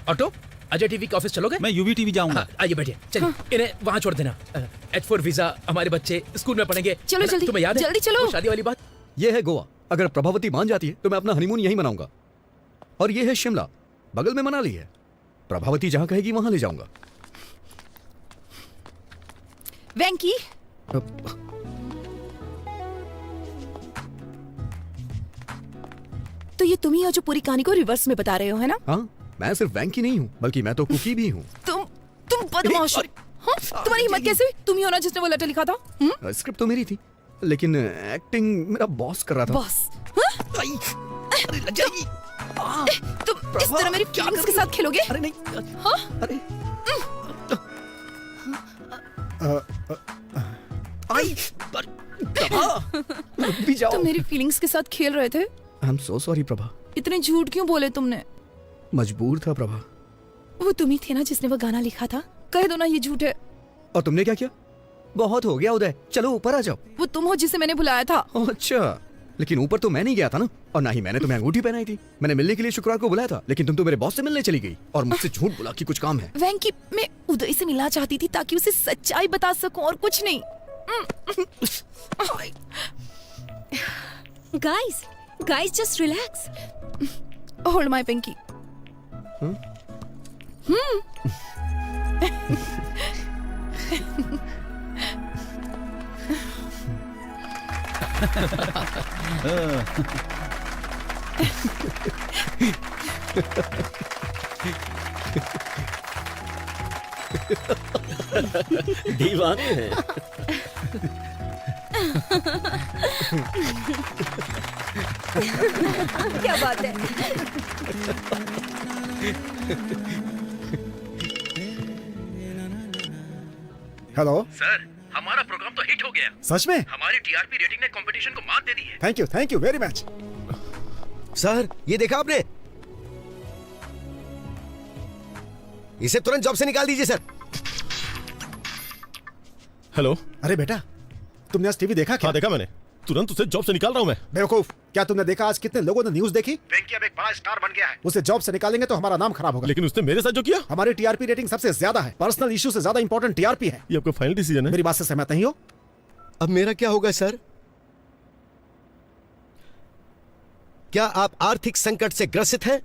ऑटो, अजय टीवी के ऑफिस चलोगे? मैं यूवी टीवी जाऊंगा। आइए बैठिए, चलिए इन्हें वहाँ छोड़ देना। H4 वीजा, हमारे बच्चे स्कूल में पढ़ेंगे। चलो जल्दी, तुम्हें याद है जल्दी चलो। वो शादी वाली बात? ये है गोवा। अगर प्रभावती मान जाती है तो मैं अपना हनीमून यहीं मनाऊंगा। और ये है शिमला, बगल में मनाली है। प्रभावती जहां कहेगी वहां ले जाऊंगा। वेंकी, तो ये तुम ही हो जो पूरी कहानी को रिवर्स में बता रहे हो, है ना? हाँ, मैं सिर्फ वैंकी नहीं हूँ, बल्कि मैं तो कुकी भी हूँ। तुम बदमाश हो। हाँ? तुम्हारी हिम्मत कैसे हुई? तुम ही हो ना जिसने वो लेटर लिखा था? स्क्रिप्ट तो मेरी थी, लेकिन एक्टिंग मेरा बॉस कर रहा था। बॉस? अरे लग जाएगी। तुम इस तरह मेरी फीलिंग्स के साथ खेलोगे? अरे नहीं। हाँ? अरे भी जाओ। तुम मेरी फीलिंग्स के साथ खेल रहे थे। I am so sorry Prabha. इतने झूठ क्यों बोले तुमने? मजबूर था प्रभा। वो तुम ही थे ना जिसने वो गाना लिखा था? कह दो ना ये झूठ है। और तुमने क्या किया? बहुत हो गया उदय, चलो ऊपर आ जाओ। वो तुम हो जिसे मैंने बुलाया था। अच्छा, लेकिन ऊपर तो मैं नहीं गया था ना, और ना ही मैंने तुम्हें अंगूठी पहनाई थी। मैंने मिलने के लिए शुक्रवार को बुलाया था, लेकिन तुम तो मेरे बॉस से मिलने चली गई और मुझसे झूठ बोला कि कुछ काम है। वेंकी, मैं उदय से मिलना चाहती थी ताकि उसे सच्चाई बता सकूं और कुछ नहीं। Guys just relax. Hold my pinky. दीवाने हैं। क्या बात है? हेलो सर, हमारा प्रोग्राम तो हिट हो गया। सच में? हमारी टीआरपी रेटिंग ने कंपटीशन को मात दे दी है। Thank you very much. Sir, ये देखा आपने? इसे तुरंत जॉब से निकाल दीजिए सर। हेलो। अरे बेटा, तुमने आज टीवी देखा क्या? हाँ देखा मैंने, तुरंत उसे जॉब से निकाल रहा हूँ मैं। बेवकूफ, क्या तुमने देखा आज कितने लोगों ने न्यूज़ देखी? वेंकी अब एक बड़ा स्टार बन गया है। उसे जॉब से निकालेंगे तो हमारा नाम खराब होगा। लेकिन उसने मेरे साथ जो किया। हमारी टीआरपी रेटिंग सबसे ज्यादा है, पर्सनल इशू से ज्यादा इंपॉर्टेंट टीआरपी है। ये आपका फाइनल डिसीजन है? मेरी बात से सहमत नहीं हो? अब मेरा क्या होगा सर? क्या आप आर्थिक संकट से ग्रसित हैं?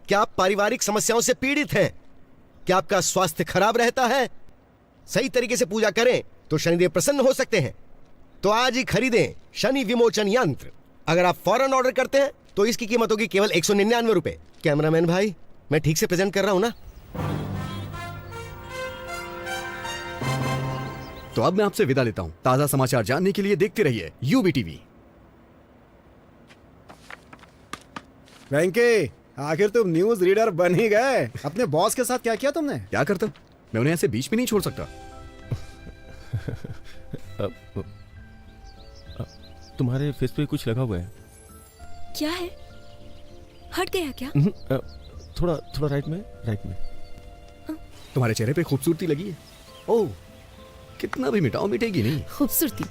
क्या आप पारिवारिक समस्याओं से पीड़ित हैं? क्या आपका स्वास्थ्य खराब रहता है? सही तरीके से पूजा करें तो शनिदेव प्रसन्न हो सकते हैं। तो आज ही खरीदें शनि विमोचन यंत्र। अगर आप फौरन ऑर्डर करते हैं तो इसकी कीमत होगी केवल 199 रुपए। कैमरामैन भाई, मैं ठीक से प्रेजेंट कर रहा हूं ना? तो अब मैं आपसे विदा लेता हूं। ताजा समाचार जानने के लिए देखते रहिए यूबी टीवी। वेंकी, आखिर तुम न्यूज रीडर बन ही गए। अपने बॉस के साथ क्या किया तुमने? क्या करता, मैं उन्हें ऐसे बीच में नहीं छोड़ सकता। तुम्हारे फेस पे कुछ लगा हुआ है। क्या है? हट गया क्या? थोड़ा थोड़ा राइट में। तुम्हारे चेहरे पे खूबसूरती लगी है। ओह, कितना भी मिटाओ मिटेगी नहीं। खूबसूरती?